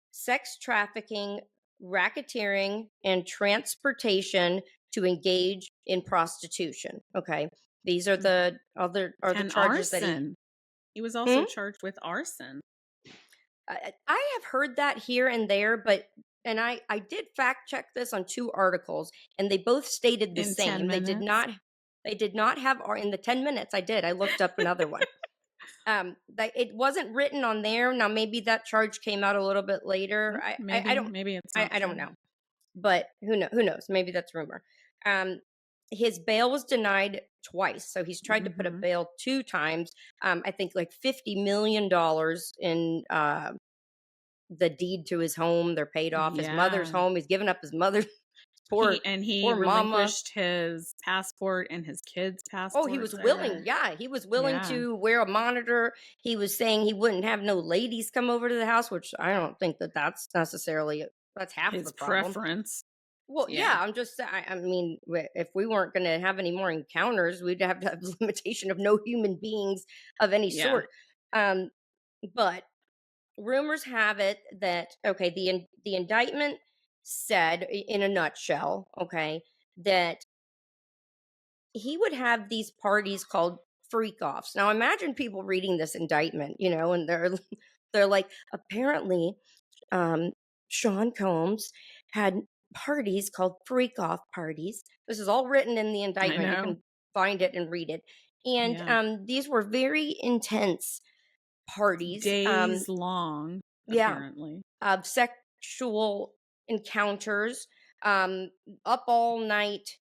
sex trafficking, racketeering, and transportation to engage in prostitution. Okay. These are the other the charges arson. that he was also charged with arson. I have heard that here and there, and I did fact check this on two articles, and they both stated the same. They did not have in the 10 minutes I did. I looked up another one. It wasn't written on there. Now maybe that charge came out a little bit later. Maybe it's not I don't know. but who knows? Maybe that's rumor. His bail was denied twice, so he's tried to put a bail 2 times. I think like $50 million in the deed to his home. They're paid off. His mother's home. He's given up his mother's poor he mama. relinquished his passport and his kids' passports. Oh, he was willing. Yeah, he was willing to wear a monitor. He was saying he wouldn't have no ladies come over to the house, which I don't think that's necessarily that's half his the problem. preference. Well, yeah, I'm just I mean, if we weren't going to have any more encounters, we'd have to have the limitation of no human beings of any sort. But rumors have it that the indictment said in a nutshell, that he would have these parties called freak offs. Now imagine people reading this indictment, and they're like, apparently Sean Combs had parties called freak off parties. This is all written in the indictment. You can find it and read it. And these were very intense parties, days long, apparently, of sexual encounters, up all night,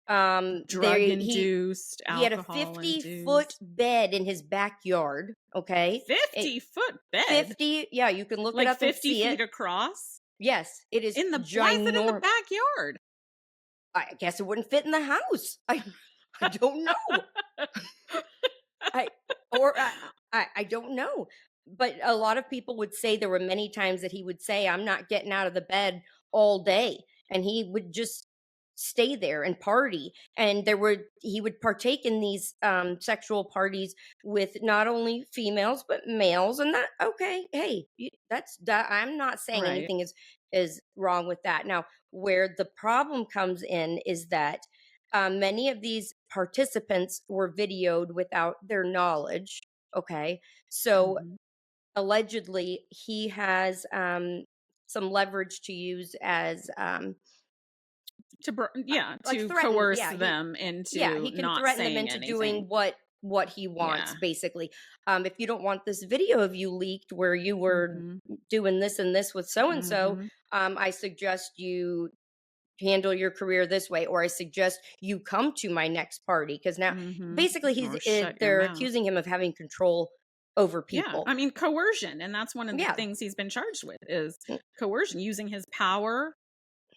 drug induced, he had a 50-foot bed in his backyard. 50-foot bed. 50, yeah, you can look like it up 50 and see feet it. across. Yes, it is in the why is it in the backyard? I guess it wouldn't fit in the house. I don't know. I don't know. But a lot of people would say there were many times that he would say, I'm not getting out of the bed all day. And he would just stay there and party. And he would partake in these sexual parties with not only females, but males. And that, hey, I'm not saying anything is wrong with that. Now, where the problem comes in is that many of these participants were videoed without their knowledge. So allegedly he has some leverage to use as to threaten, coerce them into he can not threaten saying them into anything. doing what he wants, basically. If you don't want this video of you leaked where you were doing this and this with so and so, I suggest you handle your career this way, or I suggest you come to my next party, because now basically they're accusing him of having control over people. I mean, coercion, and that's one of the things he's been charged with is coercion, using his power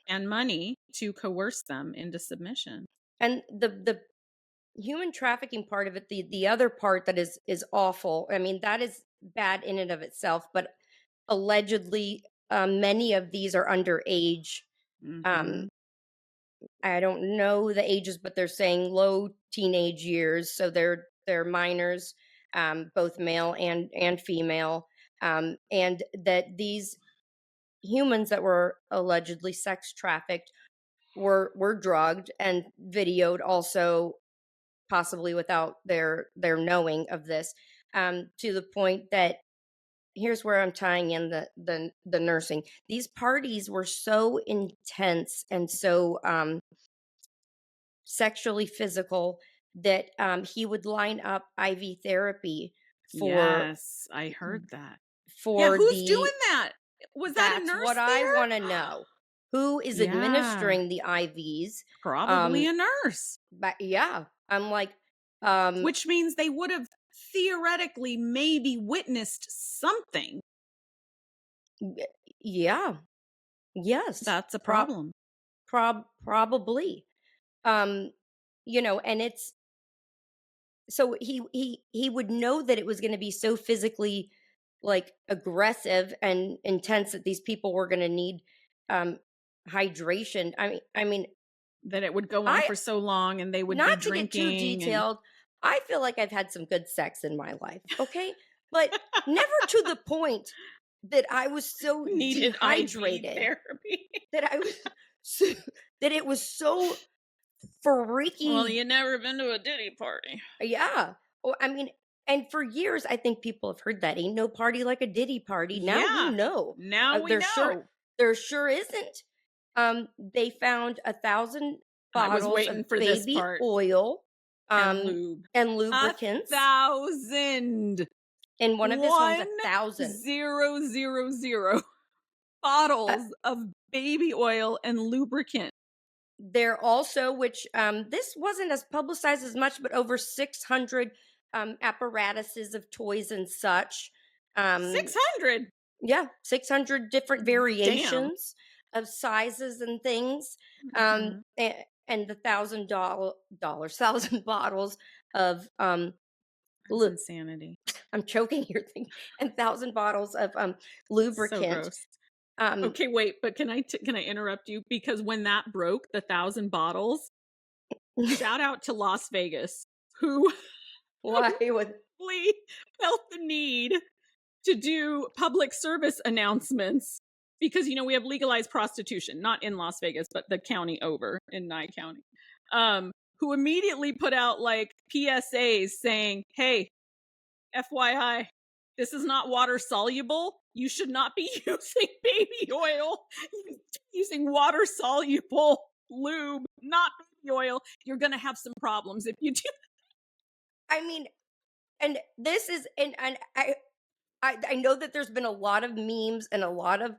and money to coerce them into submission. And the human trafficking part of it, the other part that is awful, I mean, that is bad in and of itself, but allegedly many of these are underage. I don't know the ages, but they're saying low teenage years, so they're minors, both male and female, and that these humans that were allegedly sex trafficked were drugged and videoed, also possibly without their knowing of this, to the point that here's where I'm tying in the nursing. These parties were so intense and so sexually physical that he would line up IV therapy for. Yes, I heard that. For who's doing that? Was that a nurse? That's what I want to know. Who is administering the IVs? Probably a nurse. But I'm like, which means they would have theoretically maybe witnessed something. Yeah. Yes. That's a problem. Probably. And it's so he would know that it was going to be so physically like aggressive and intense that these people were going to need hydration. I mean that it would go on for so long and they would not be drinking. To get too detailed. I feel like I've had some good sex in my life, but never to the point that I was so needed dehydrated therapy. that I was that it was so freaky. Well, you never been to a Diddy party. Yeah. Well, I mean, and for years, I think people have heard that ain't no party like a Diddy party. Now we know. Now we know. There sure isn't. They found 1,000 bottles of baby oil and lubricants. 1,000. In one of his homes, 1,000. 1,000 bottles of baby oil and lubricant. They're also, which this wasn't as publicized as much, but over 600 apparatuses of toys and such. 600. Yeah, 600 different Damn. variations of sizes and things. Mhm. And the $1,000 1,000 bottles of That's insanity. I'm choking here thinking, and 1,000 bottles of So lubricant. gross. Okay, wait, but can I interrupt you? Because when that broke, the 1,000 bottles, shout out to Las Vegas, who Why would really felt the need to do public service announcements because, you know, we have legalized prostitution, not in Las Vegas, but the county over in Nye County, who immediately put out like PSAs saying, hey, FYI, this is not water soluble. You should not be using baby oil. Using water soluble lube, not baby oil. You're going to have some problems if you do. I mean, and this is, and I know that there's been a lot of memes and a lot of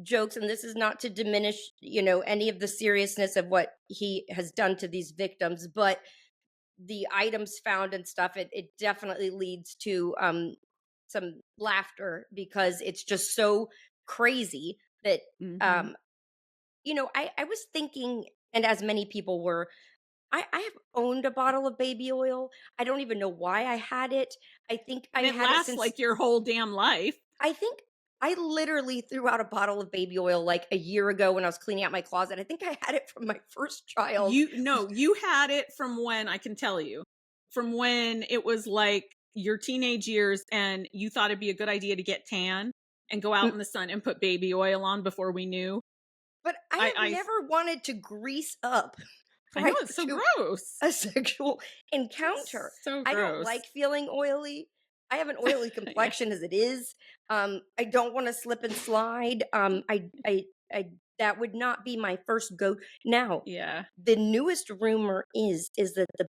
jokes, and this is not to diminish, you know, any of the seriousness of what he has done to these victims, but the items found and stuff, it definitely leads to some laughter because it's just so crazy that you know, I was thinking, and as many people were, I have owned a bottle of baby oil. I don't even know why I had it. I think I it had lasts it since like your whole damn life. I think I literally threw out a bottle of baby oil like a year ago when I was cleaning out my closet. I think I had it from my first child. You had it from when, I can tell you, from when it was like your teenage years and you thought it'd be a good idea to get tan and go out in the sun and put baby oil on before we knew. But I never wanted to grease up. I know, it's so gross. A sexual encounter. So gross. I don't like feeling oily. I have an oily complexion as it is. I don't want to slip and slide. I that would not be my first go. Now, yeah. The newest rumor is that the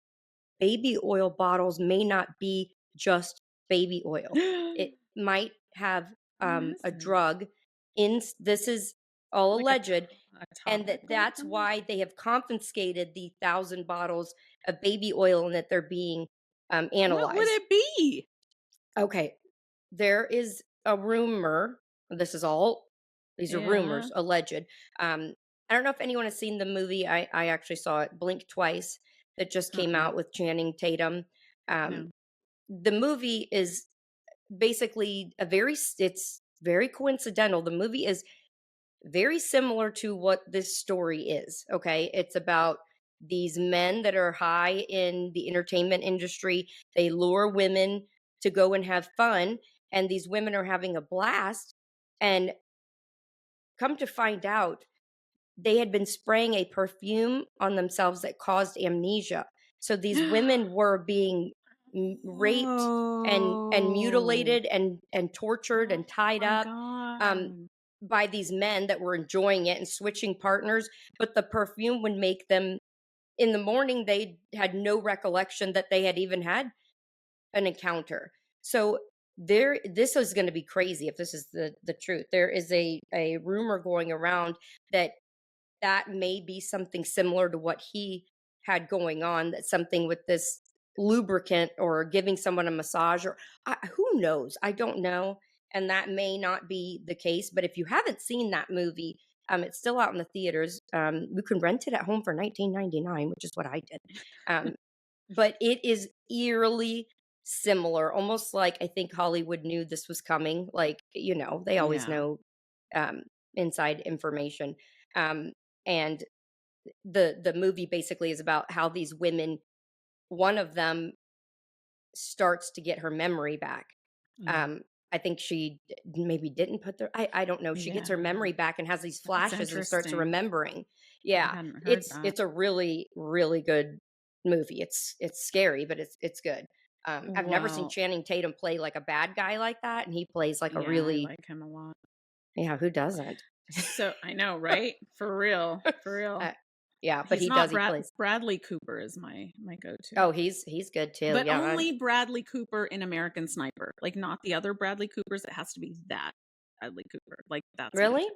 baby oil bottles may not be just baby oil. It might have a drug in. This is all like alleged, and that's why they have confiscated the 1,000 bottles of baby oil and that they're being analyzed. What would it be? Okay, there is a rumor. This is all. These are rumors, alleged. I don't know if anyone has seen the movie. I actually saw it, Blink Twice, that just came out with Channing Tatum. No. The movie is basically it's very coincidental. The movie is very similar to what this story is. Okay. It's about these men that are high in the entertainment industry. They lure women to go and have fun, and these women are having a blast. And come to find out, they had been spraying a perfume on themselves that caused amnesia. So these women were being raped and mutilated and tortured and tied up by these men that were enjoying it and switching partners. But the perfume would make them, in the morning, they had no recollection that they had even had an encounter. So this is going to be crazy if this is the truth. There is a rumor going around that may be something similar to what he had going on, that something with this lubricant or giving someone a massage, or who knows? I don't know. And that may not be the case. But if you haven't seen that movie, it's still out in the theaters. You can rent it at home for $19.99, which is what I did. But it is eerily similar, almost like I think Hollywood knew this was coming. Like, you know, they always know inside information. And the movie basically is about how these women, one of them starts to get her memory back. I think she maybe didn't put I don't know. She gets her memory back and has these flashes and starts remembering. Yeah. It's a really, really good movie. It's scary, but it's good. I've never seen Channing Tatum play like a bad guy like that. And he plays like a really, I like him a lot. Yeah. Who doesn't? So I know, right? For real. Yeah, but he plays. Bradley Cooper is my go-to. Oh, he's good too. But only Bradley Cooper in American Sniper, like not the other Bradley Coopers. It has to be that Bradley Cooper. Like that's really.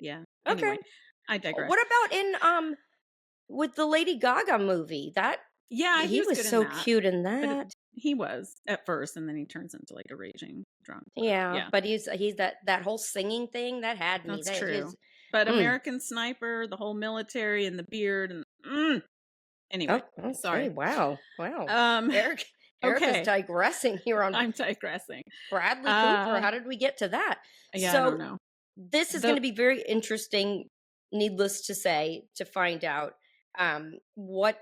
Yeah. Okay. Anyway, I digress. What about in with the Lady Gaga movie? That Yeah, he was good so in that. cute in But that. he was at first, and then he turns into like a raging drunk. Yeah, but he's that whole singing thing that had me. That's That true. his But American Sniper, the whole military and the beard, and anyway, Oh, okay. sorry. Wow. Eric is digressing here on I'm digressing. Bradley Cooper. How did we get to that? Yeah, So I don't know. This is going to be very interesting, needless to say, to find out what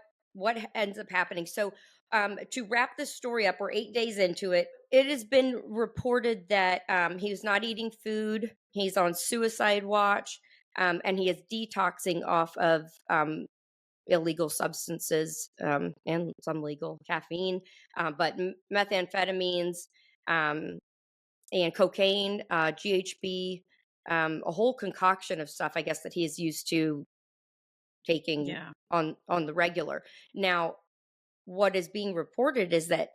ends up happening. So to wrap this story up, we're 8 days into it. It has been reported that he's not eating food. He's on suicide watch, and he is detoxing off of illegal substances and some legal caffeine, but methamphetamines and cocaine, GHB, a whole concoction of stuff, I guess, that he is used to taking on the regular. Now, what is being reported is that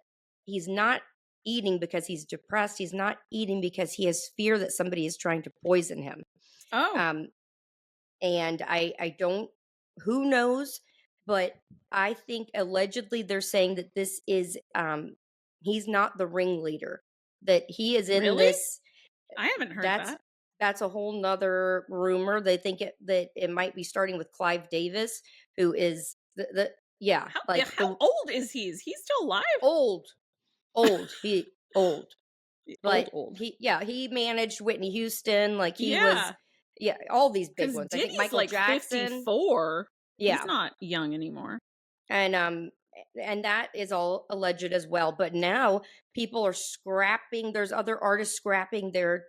he's not eating because he's depressed. He's not eating because he has fear that somebody is trying to poison him. And I don't, who knows, but I think allegedly they're saying that this is, he's not the ringleader, that he is in this. I haven't heard that. That's a whole nother rumor. They think that it might be starting with Clive Davis, who is How old is he? Is he still alive? Old. But old. He managed Whitney Houston. Like he was. Yeah, all these big ones. Diddy's I think Michael like Jackson. 54. Yeah, he's not young anymore. And that is all alleged as well. But now people are scrapping. There's other artists scrapping their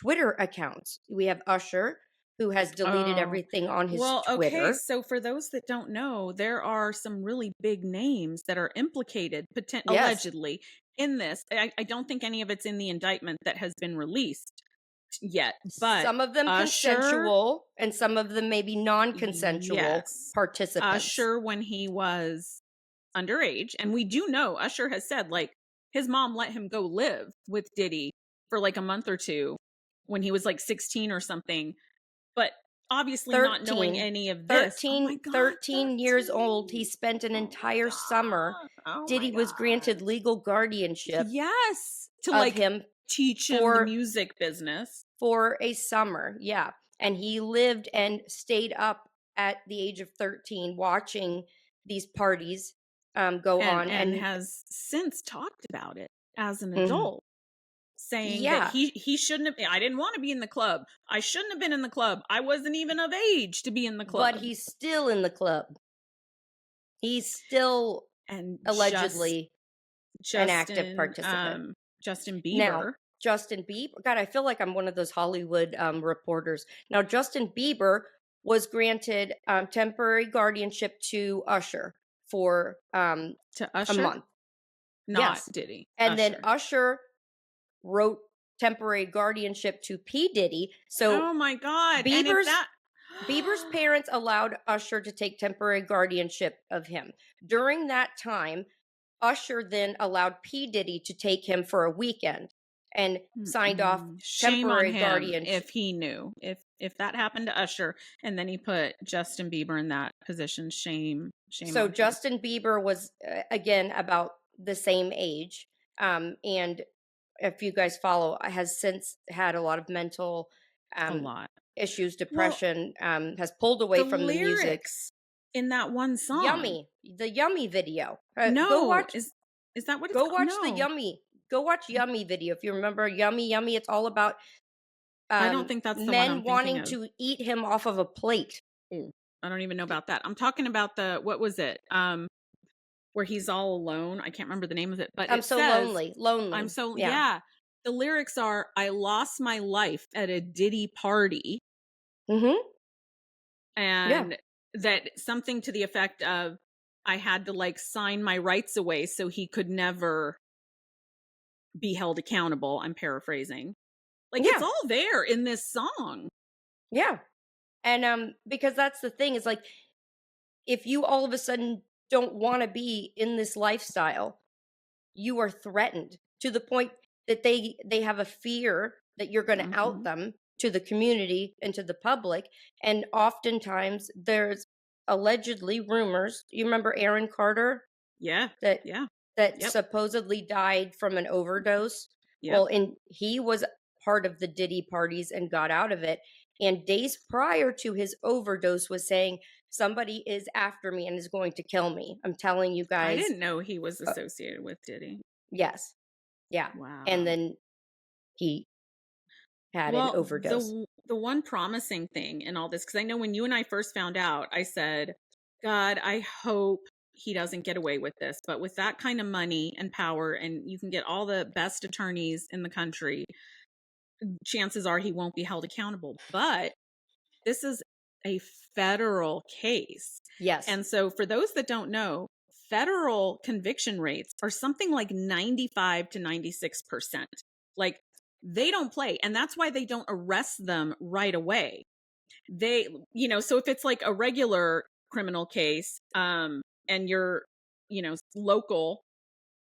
Twitter accounts. We have Usher, who has deleted everything on his Twitter. Okay, so for those that don't know, there are some really big names that are implicated, allegedly, in this. I don't think any of it's in the indictment that has been released yet, but some of them Usher, consensual and some of them maybe non-consensual participants. Usher, when he was underage, and we do know Usher has said like his mom let him go live with Diddy for like a month or two when he was like 16 or something, but obviously not knowing any of this. 13 years old. He spent an entire summer. Diddy was granted legal guardianship. Yes, to like him, teach him the music business for a summer. Yeah, and he lived and stayed up at the age of 13 watching these parties go on, and has since talked about it as an adult, saying that he shouldn't have. I didn't want to be in the club. I shouldn't have been in the club. I wasn't even of age to be in the club. But he's still in the club. He's still allegedly an active participant. Justin Bieber. Now, Justin Bieber. God, I feel like I'm one of those Hollywood reporters. Now, Justin Bieber was granted temporary guardianship to Usher for a month. Not Diddy. And then Usher wrote temporary guardianship to P Diddy. So, oh my God, Bieber's parents allowed Usher to take temporary guardianship of him. During that time, Usher then allowed P Diddy to take him for a weekend and signed off temporary guardianship. If he knew, if that happened to Usher, and then he put Justin Bieber in that position, shame. So Justin Bieber was again about the same age, and if you guys follow, has since had a lot a lot issues, depression, has pulled away from the music. In that one song, the Yummy video. No, go watch. Is that what? Go watch the Yummy. Go watch Yummy video if you remember Yummy. It's all about. I don't think that's the men wanting to eat him off of a plate. I don't even know about that. I'm talking about what was it? Where he's all alone. I can't remember the name of it, but I'm so lonely. I'm so yeah. The lyrics are, "I lost my life at a Diddy party," and that something to the effect of, "I had to like sign my rights away so he could never be held accountable." I'm paraphrasing. Like it's all there in this song. Yeah. And because that's the thing, is like, if you all of a sudden don't want to be in this lifestyle, you are threatened to the point that they have a fear that you're going to out them to the community and to the public. And oftentimes there's allegedly rumors. You remember Aaron Carter Yeah. that Yeah. that Yep. supposedly died from an overdose? Yep. Well, and he was part of the Diddy parties and got out of it. And days prior to his overdose was saying, somebody is after me and is going to kill me. I'm telling you I guys. didn't know he was associated with Diddy. Yes. Yeah. Wow. And then he had an overdose. The one promising thing in all this, because I know when you and I first found out, I said, God, I hope he doesn't get away with this. But with that kind of money and power, and you can get all the best attorneys in the country, chances are he won't be held accountable. But this is a federal case. Yes. And so for those that don't know, federal conviction rates are something like 95 to 96%. Like, they don't play. And that's why they don't arrest them right away. They, so if it's like a regular criminal case, and your, local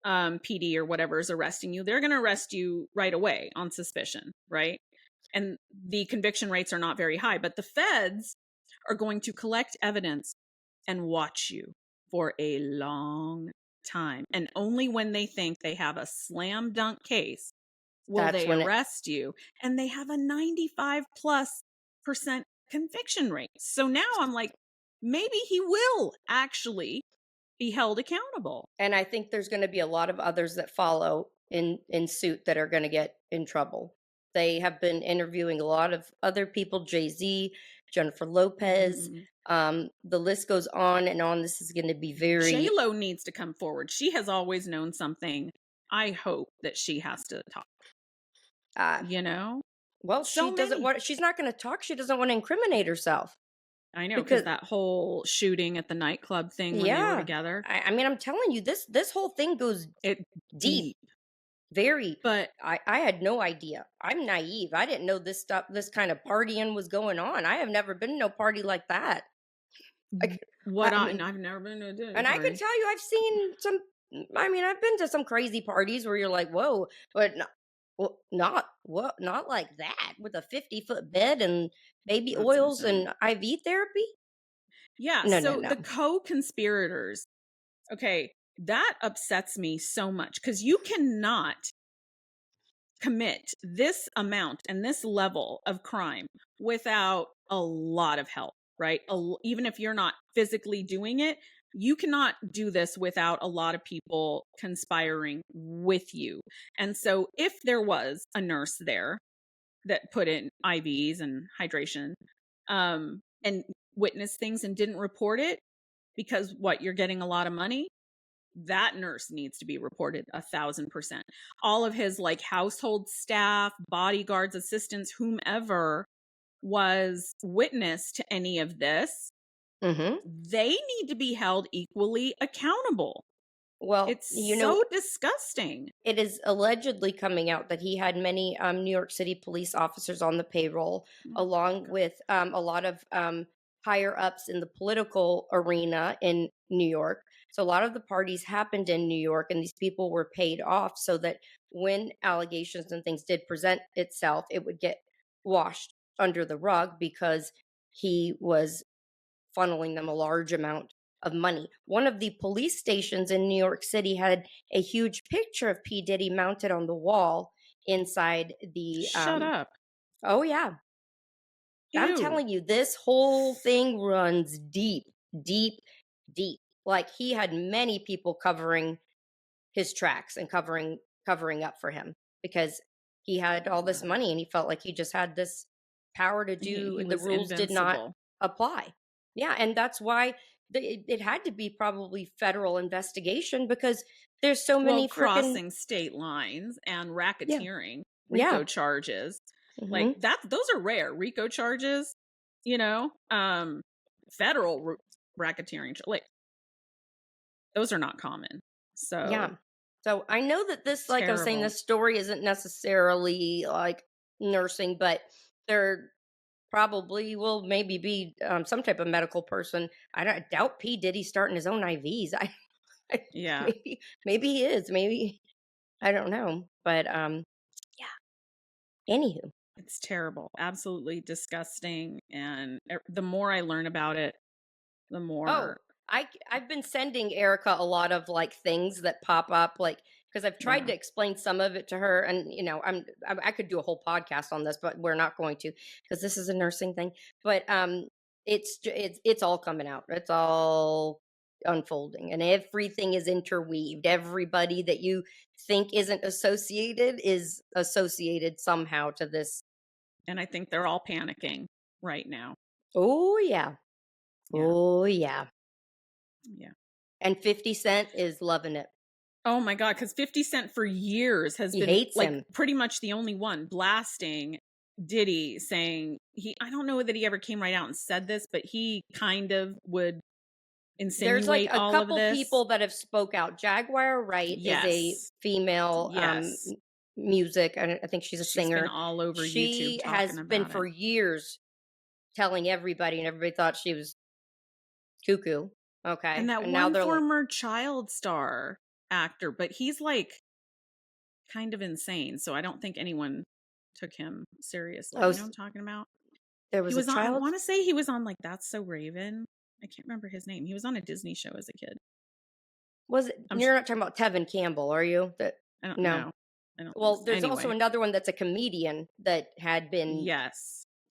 PD or whatever is arresting you, they're going to arrest you right away on suspicion, right? And the conviction rates are not very high, but the feds are going to collect evidence and watch you for a long time. And only when they think they have a slam dunk case will they arrest you. And they have a 95+% conviction rate. So now I'm like, maybe he will actually be held accountable. And I think there's going to be a lot of others that follow in suit that are going to get in trouble. They have been interviewing a lot of other people, Jay-Z, Jennifer Lopez. The list goes on and on. This is going to be very... J-Lo needs to come forward. She has always known something. I hope that she has to talk. Well, she's not going to talk. She doesn't want to incriminate herself. I know, because that whole shooting at the nightclub thing when they were together. I mean, I'm telling you, this whole thing goes deep. Very. But I had no idea. I'm naive. I didn't know this kind of partying was going on. I have never been to no party like that. I've never been to a Diddy and party. I can tell you, I've seen some. I mean, I've been to some crazy parties where you're like, whoa, but not like that with a 50-foot bed and baby oils and IV therapy. Yeah. No. The co-conspirators. Okay, that upsets me so much because you cannot commit this amount and this level of crime without a lot of help, right? Even if you're not physically doing it, you cannot do this without a lot of people conspiring with you. And so if there was a nurse there that put in IVs and hydration, and witnessed things and didn't report it because you're getting a lot of money, that nurse needs to be reported 1,000%. All of his household staff, bodyguards, assistants, whomever was witness to any of this, they need to be held equally accountable. Well, it's so disgusting. It is allegedly coming out that he had many New York City police officers on the payroll, along with a lot of higher ups in the political arena in New York. So a lot of the parties happened in New York, and these people were paid off so that when allegations and things did present itself, it would get washed under the rug because he was funneling them a large amount of money. One of the police stations in New York City had a huge picture of P. Diddy mounted on the wall inside the... Shut up. Oh, yeah. Ew. I'm telling you, this whole thing runs deep, deep, deep. Like, he had many people covering his tracks and covering up for him because he had all this money and he felt like he just had this power to do, and the rules did not apply. Yeah, and that's why it had to be probably federal investigation because there's so many crossing state lines and racketeering, RICO charges. Like those are rare. RICO charges, federal racketeering, those are not common. So yeah. So I know that this, like I was saying, this story isn't necessarily like nursing, but there probably will maybe be some type of medical person. I doubt P. Diddy starting his own IVs. Yeah. Maybe he is. Maybe I don't know. But yeah. Anywho. It's terrible. Absolutely disgusting. And the more I learn about it, the more. Oh, I've been sending Erica a lot of like things that pop up, like because I've tried to explain some of it to her, and I could do a whole podcast on this, but we're not going to because this is a nursing thing. But it's all coming out. It's all unfolding, and everything is interweaved. Everybody that you think isn't associated is associated somehow to this. And I think they're all panicking right now. Oh yeah. Oh yeah. Yeah. And 50 Cent is loving it. Oh my God, because 50 Cent for years has been hates like him. pretty much the only one blasting Diddy, saying I don't know that he ever came right out and said this, but he kind of would insinuate There's like a all couple of this. people that have spoke out. Jaguar Wright is a female music, and I think she's a singer. Been all over YouTube. She has been for years telling everybody, and everybody thought she was cuckoo. Okay. And that one former child star actor, but he's like kind of insane. So I don't think anyone took him seriously. You know what I'm talking about? There was a child. I want to say he was on like That's So Raven. I can't remember his name. He was on a Disney show as a kid. Was it? You're not talking about Tevin Campbell, are you? I don't know. Well, there's also another one that's a comedian that had been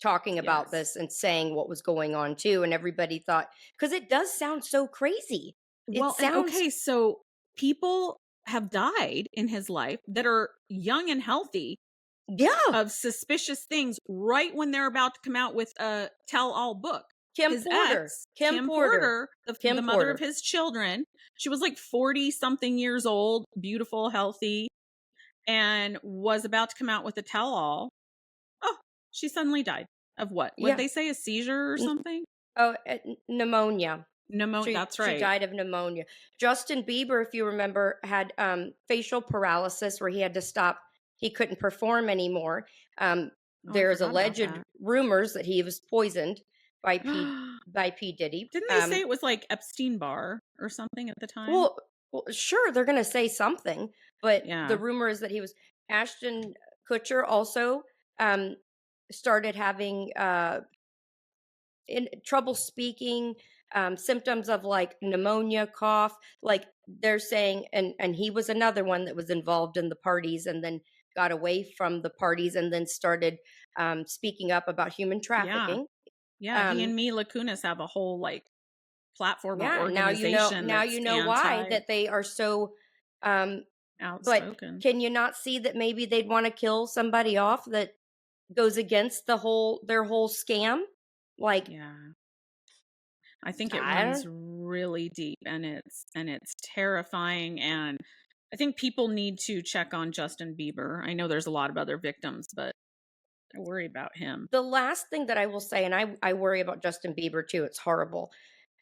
talking about this and saying what was going on too, and everybody thought, because it does sound so crazy. Well, okay, so people have died in his life that are young and healthy. Yeah. Of suspicious things right when they're about to come out with a tell-all book. Kim Porter. Kim Porter, the mother of his children. She was like 40-something years old, beautiful, healthy, and was about to come out with a tell-all. Oh, she suddenly died. Of what? Would they say a seizure or something? Oh, pneumonia. That's right. She died of pneumonia. Justin Bieber, if you remember, had facial paralysis where he had to stop. He couldn't perform anymore. There's alleged rumors that he was poisoned by P Diddy. Didn't they say it was like Epstein-Barr or something at the time? Well, sure, they're going to say something, but the rumor is that he was. Ashton Kutcher also started having trouble speaking, symptoms of like pneumonia, cough. Like they're saying, and he was another one that was involved in the parties and then got away from the parties and then started speaking up about human trafficking. Yeah, he and Mila Kunis have a whole like platform or organization. Now you know why that they are so outspoken. But can you not see that maybe they'd want to kill somebody off that goes against their whole scam? Like, I think it runs really deep, and it's terrifying. And I think people need to check on Justin Bieber. I know there's a lot of other victims, but I worry about him. The last thing that I will say, and I worry about Justin Bieber too. It's horrible,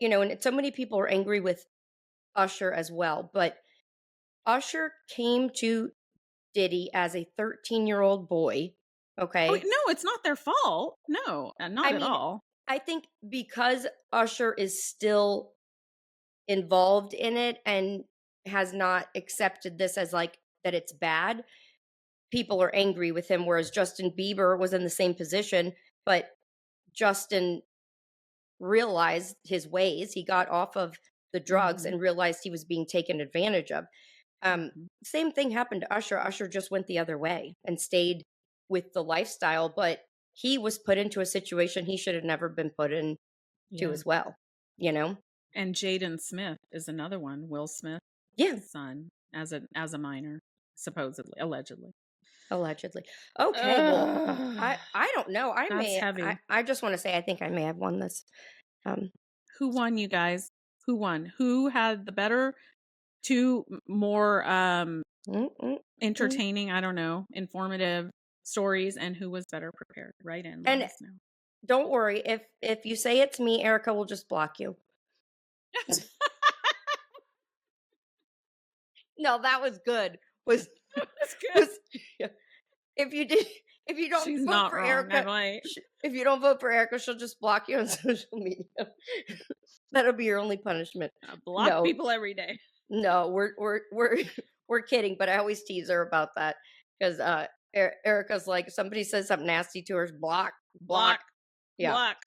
and so many people are angry with Usher as well. But Usher came to Diddy as a 13-year-old boy. Okay. Oh, no, it's not their fault. No, not at all. I think because Usher is still involved in it and has not accepted this as like that it's bad, people are angry with him, whereas Justin Bieber was in the same position, but Justin realized his ways. He got off of the drugs and realized he was being taken advantage of. Same thing happened to Usher. Usher just went the other way and stayed with the lifestyle, but he was put into a situation he should have never been put into as well, And Jaden Smith is another one, Will Smith's son, as a minor, supposedly, allegedly. Okay, well, I don't know. I just want to say I think I may have won this. Who won, you guys? Who won? Who had the better, two more entertaining, I don't know, informative stories, and who was better prepared? Right in. Let us know. Don't worry, if you say it's me, Erica will just block you. No, that was good. Was good. If you don't She's vote not for wrong, Erica, if you don't vote for Erica, she'll just block you on social media. That'll be your only punishment. Block people every day. No, we're kidding, but I always tease her about that because Erica's like, somebody says something nasty to her, block. Yeah. Block.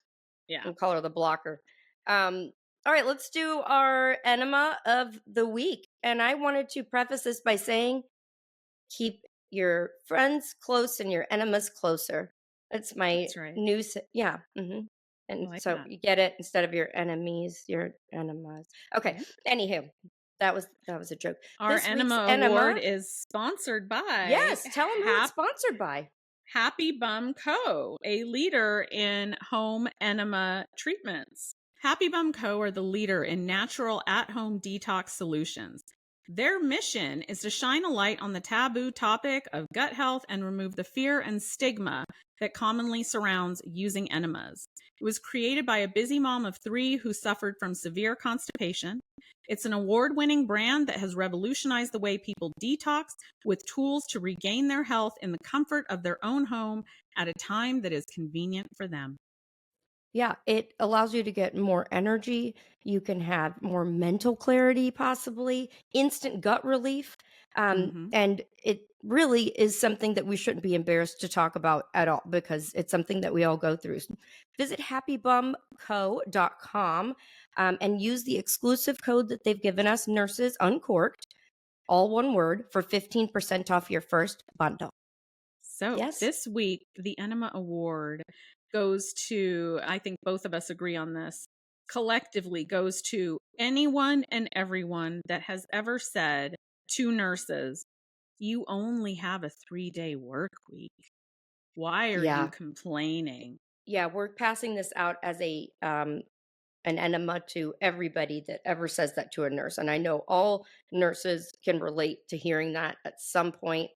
Yeah. We'll call her the blocker. All right, let's do our enema of the week. And I wanted to preface this by saying, keep your friends close and your enemas closer. That's my right. new, yeah. And like so that. you get it, instead of your enemies, your enemas. Okay. Anywho, that was a joke. Our This week's Enema Award is sponsored by. Yes, tell them who it's sponsored by. Happy Bum Co., a leader in home enema treatments. Happy Bum Co. are the leader in natural at-home detox solutions. Their mission is to shine a light on the taboo topic of gut health and remove the fear and stigma that commonly surrounds using enemas. It was created by a busy mom of 3 who suffered from severe constipation. It's an award-winning brand that has revolutionized the way people detox with tools to regain their health in the comfort of their own home at a time that is convenient for them. Yeah, it allows you to get more energy. You can have more mental clarity, possibly instant gut relief. And it really is something that we shouldn't be embarrassed to talk about at all, because it's something that we all go through. Visit happybumco.com and use the exclusive code that they've given us, Nurses Uncorked, all one word, for 15% off your first bundle. So This week, the Enema Award goes to, I think both of us agree on this, collectively goes to anyone and everyone that has ever said to nurses, you only have a 3-day work week. Why are you complaining? Yeah, we're passing this out as an enema to everybody that ever says that to a nurse. And I know all nurses can relate to hearing that at some point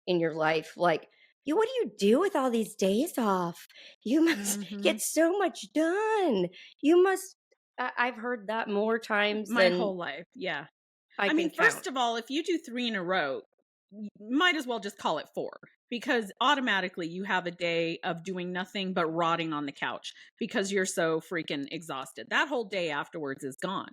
in your life. Like, what do you do with all these days off? You must get so much done. You must. I've heard that more times my than whole life. Yeah. I mean, first of all, if you do 3 in a row, you might as well just call it 4, because automatically you have a day of doing nothing but rotting on the couch because you're so freaking exhausted. That whole day afterwards is gone.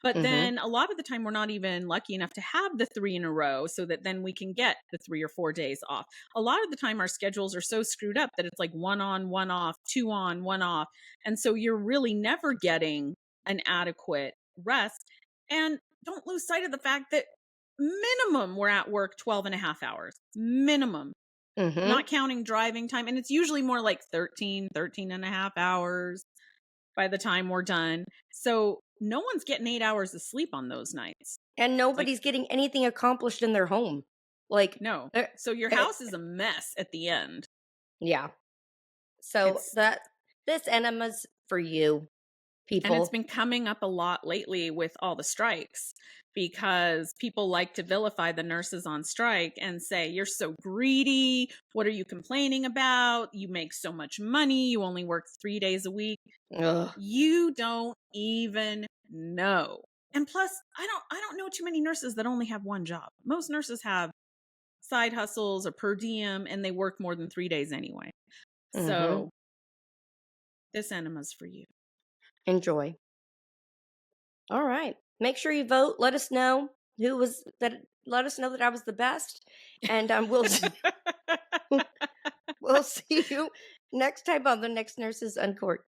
But then a lot of the time we're not even lucky enough to have the 3 in a row so that then we can get the 3 or 4 days off. A lot of the time our schedules are so screwed up that it's like 1 on, 1 off, 2 on, 1 off. And so you're really never getting an adequate rest. And don't lose sight of the fact that minimum we're at work 12 and a half hours. Minimum. Not counting driving time. And it's usually more like 13 and a half hours by the time we're done. So no one's getting 8 hours of sleep on those nights. And nobody's getting anything accomplished in their home. Like, no. So your house is a mess at the end. Yeah. So this enema's for you, people. And it's been coming up a lot lately with all the strikes, because people like to vilify the nurses on strike and say, you're so greedy. What are you complaining about? You make so much money. You only work 3 days a week. Ugh. You don't even know. And plus, I don't know too many nurses that only have one job. Most nurses have side hustles or per diem, and they work more than 3 days anyway. So this enema's for you. Enjoy. All right. Make sure you vote. Let us know let us know that I was the best. And we'll see you next time on the next Nurses Uncorked.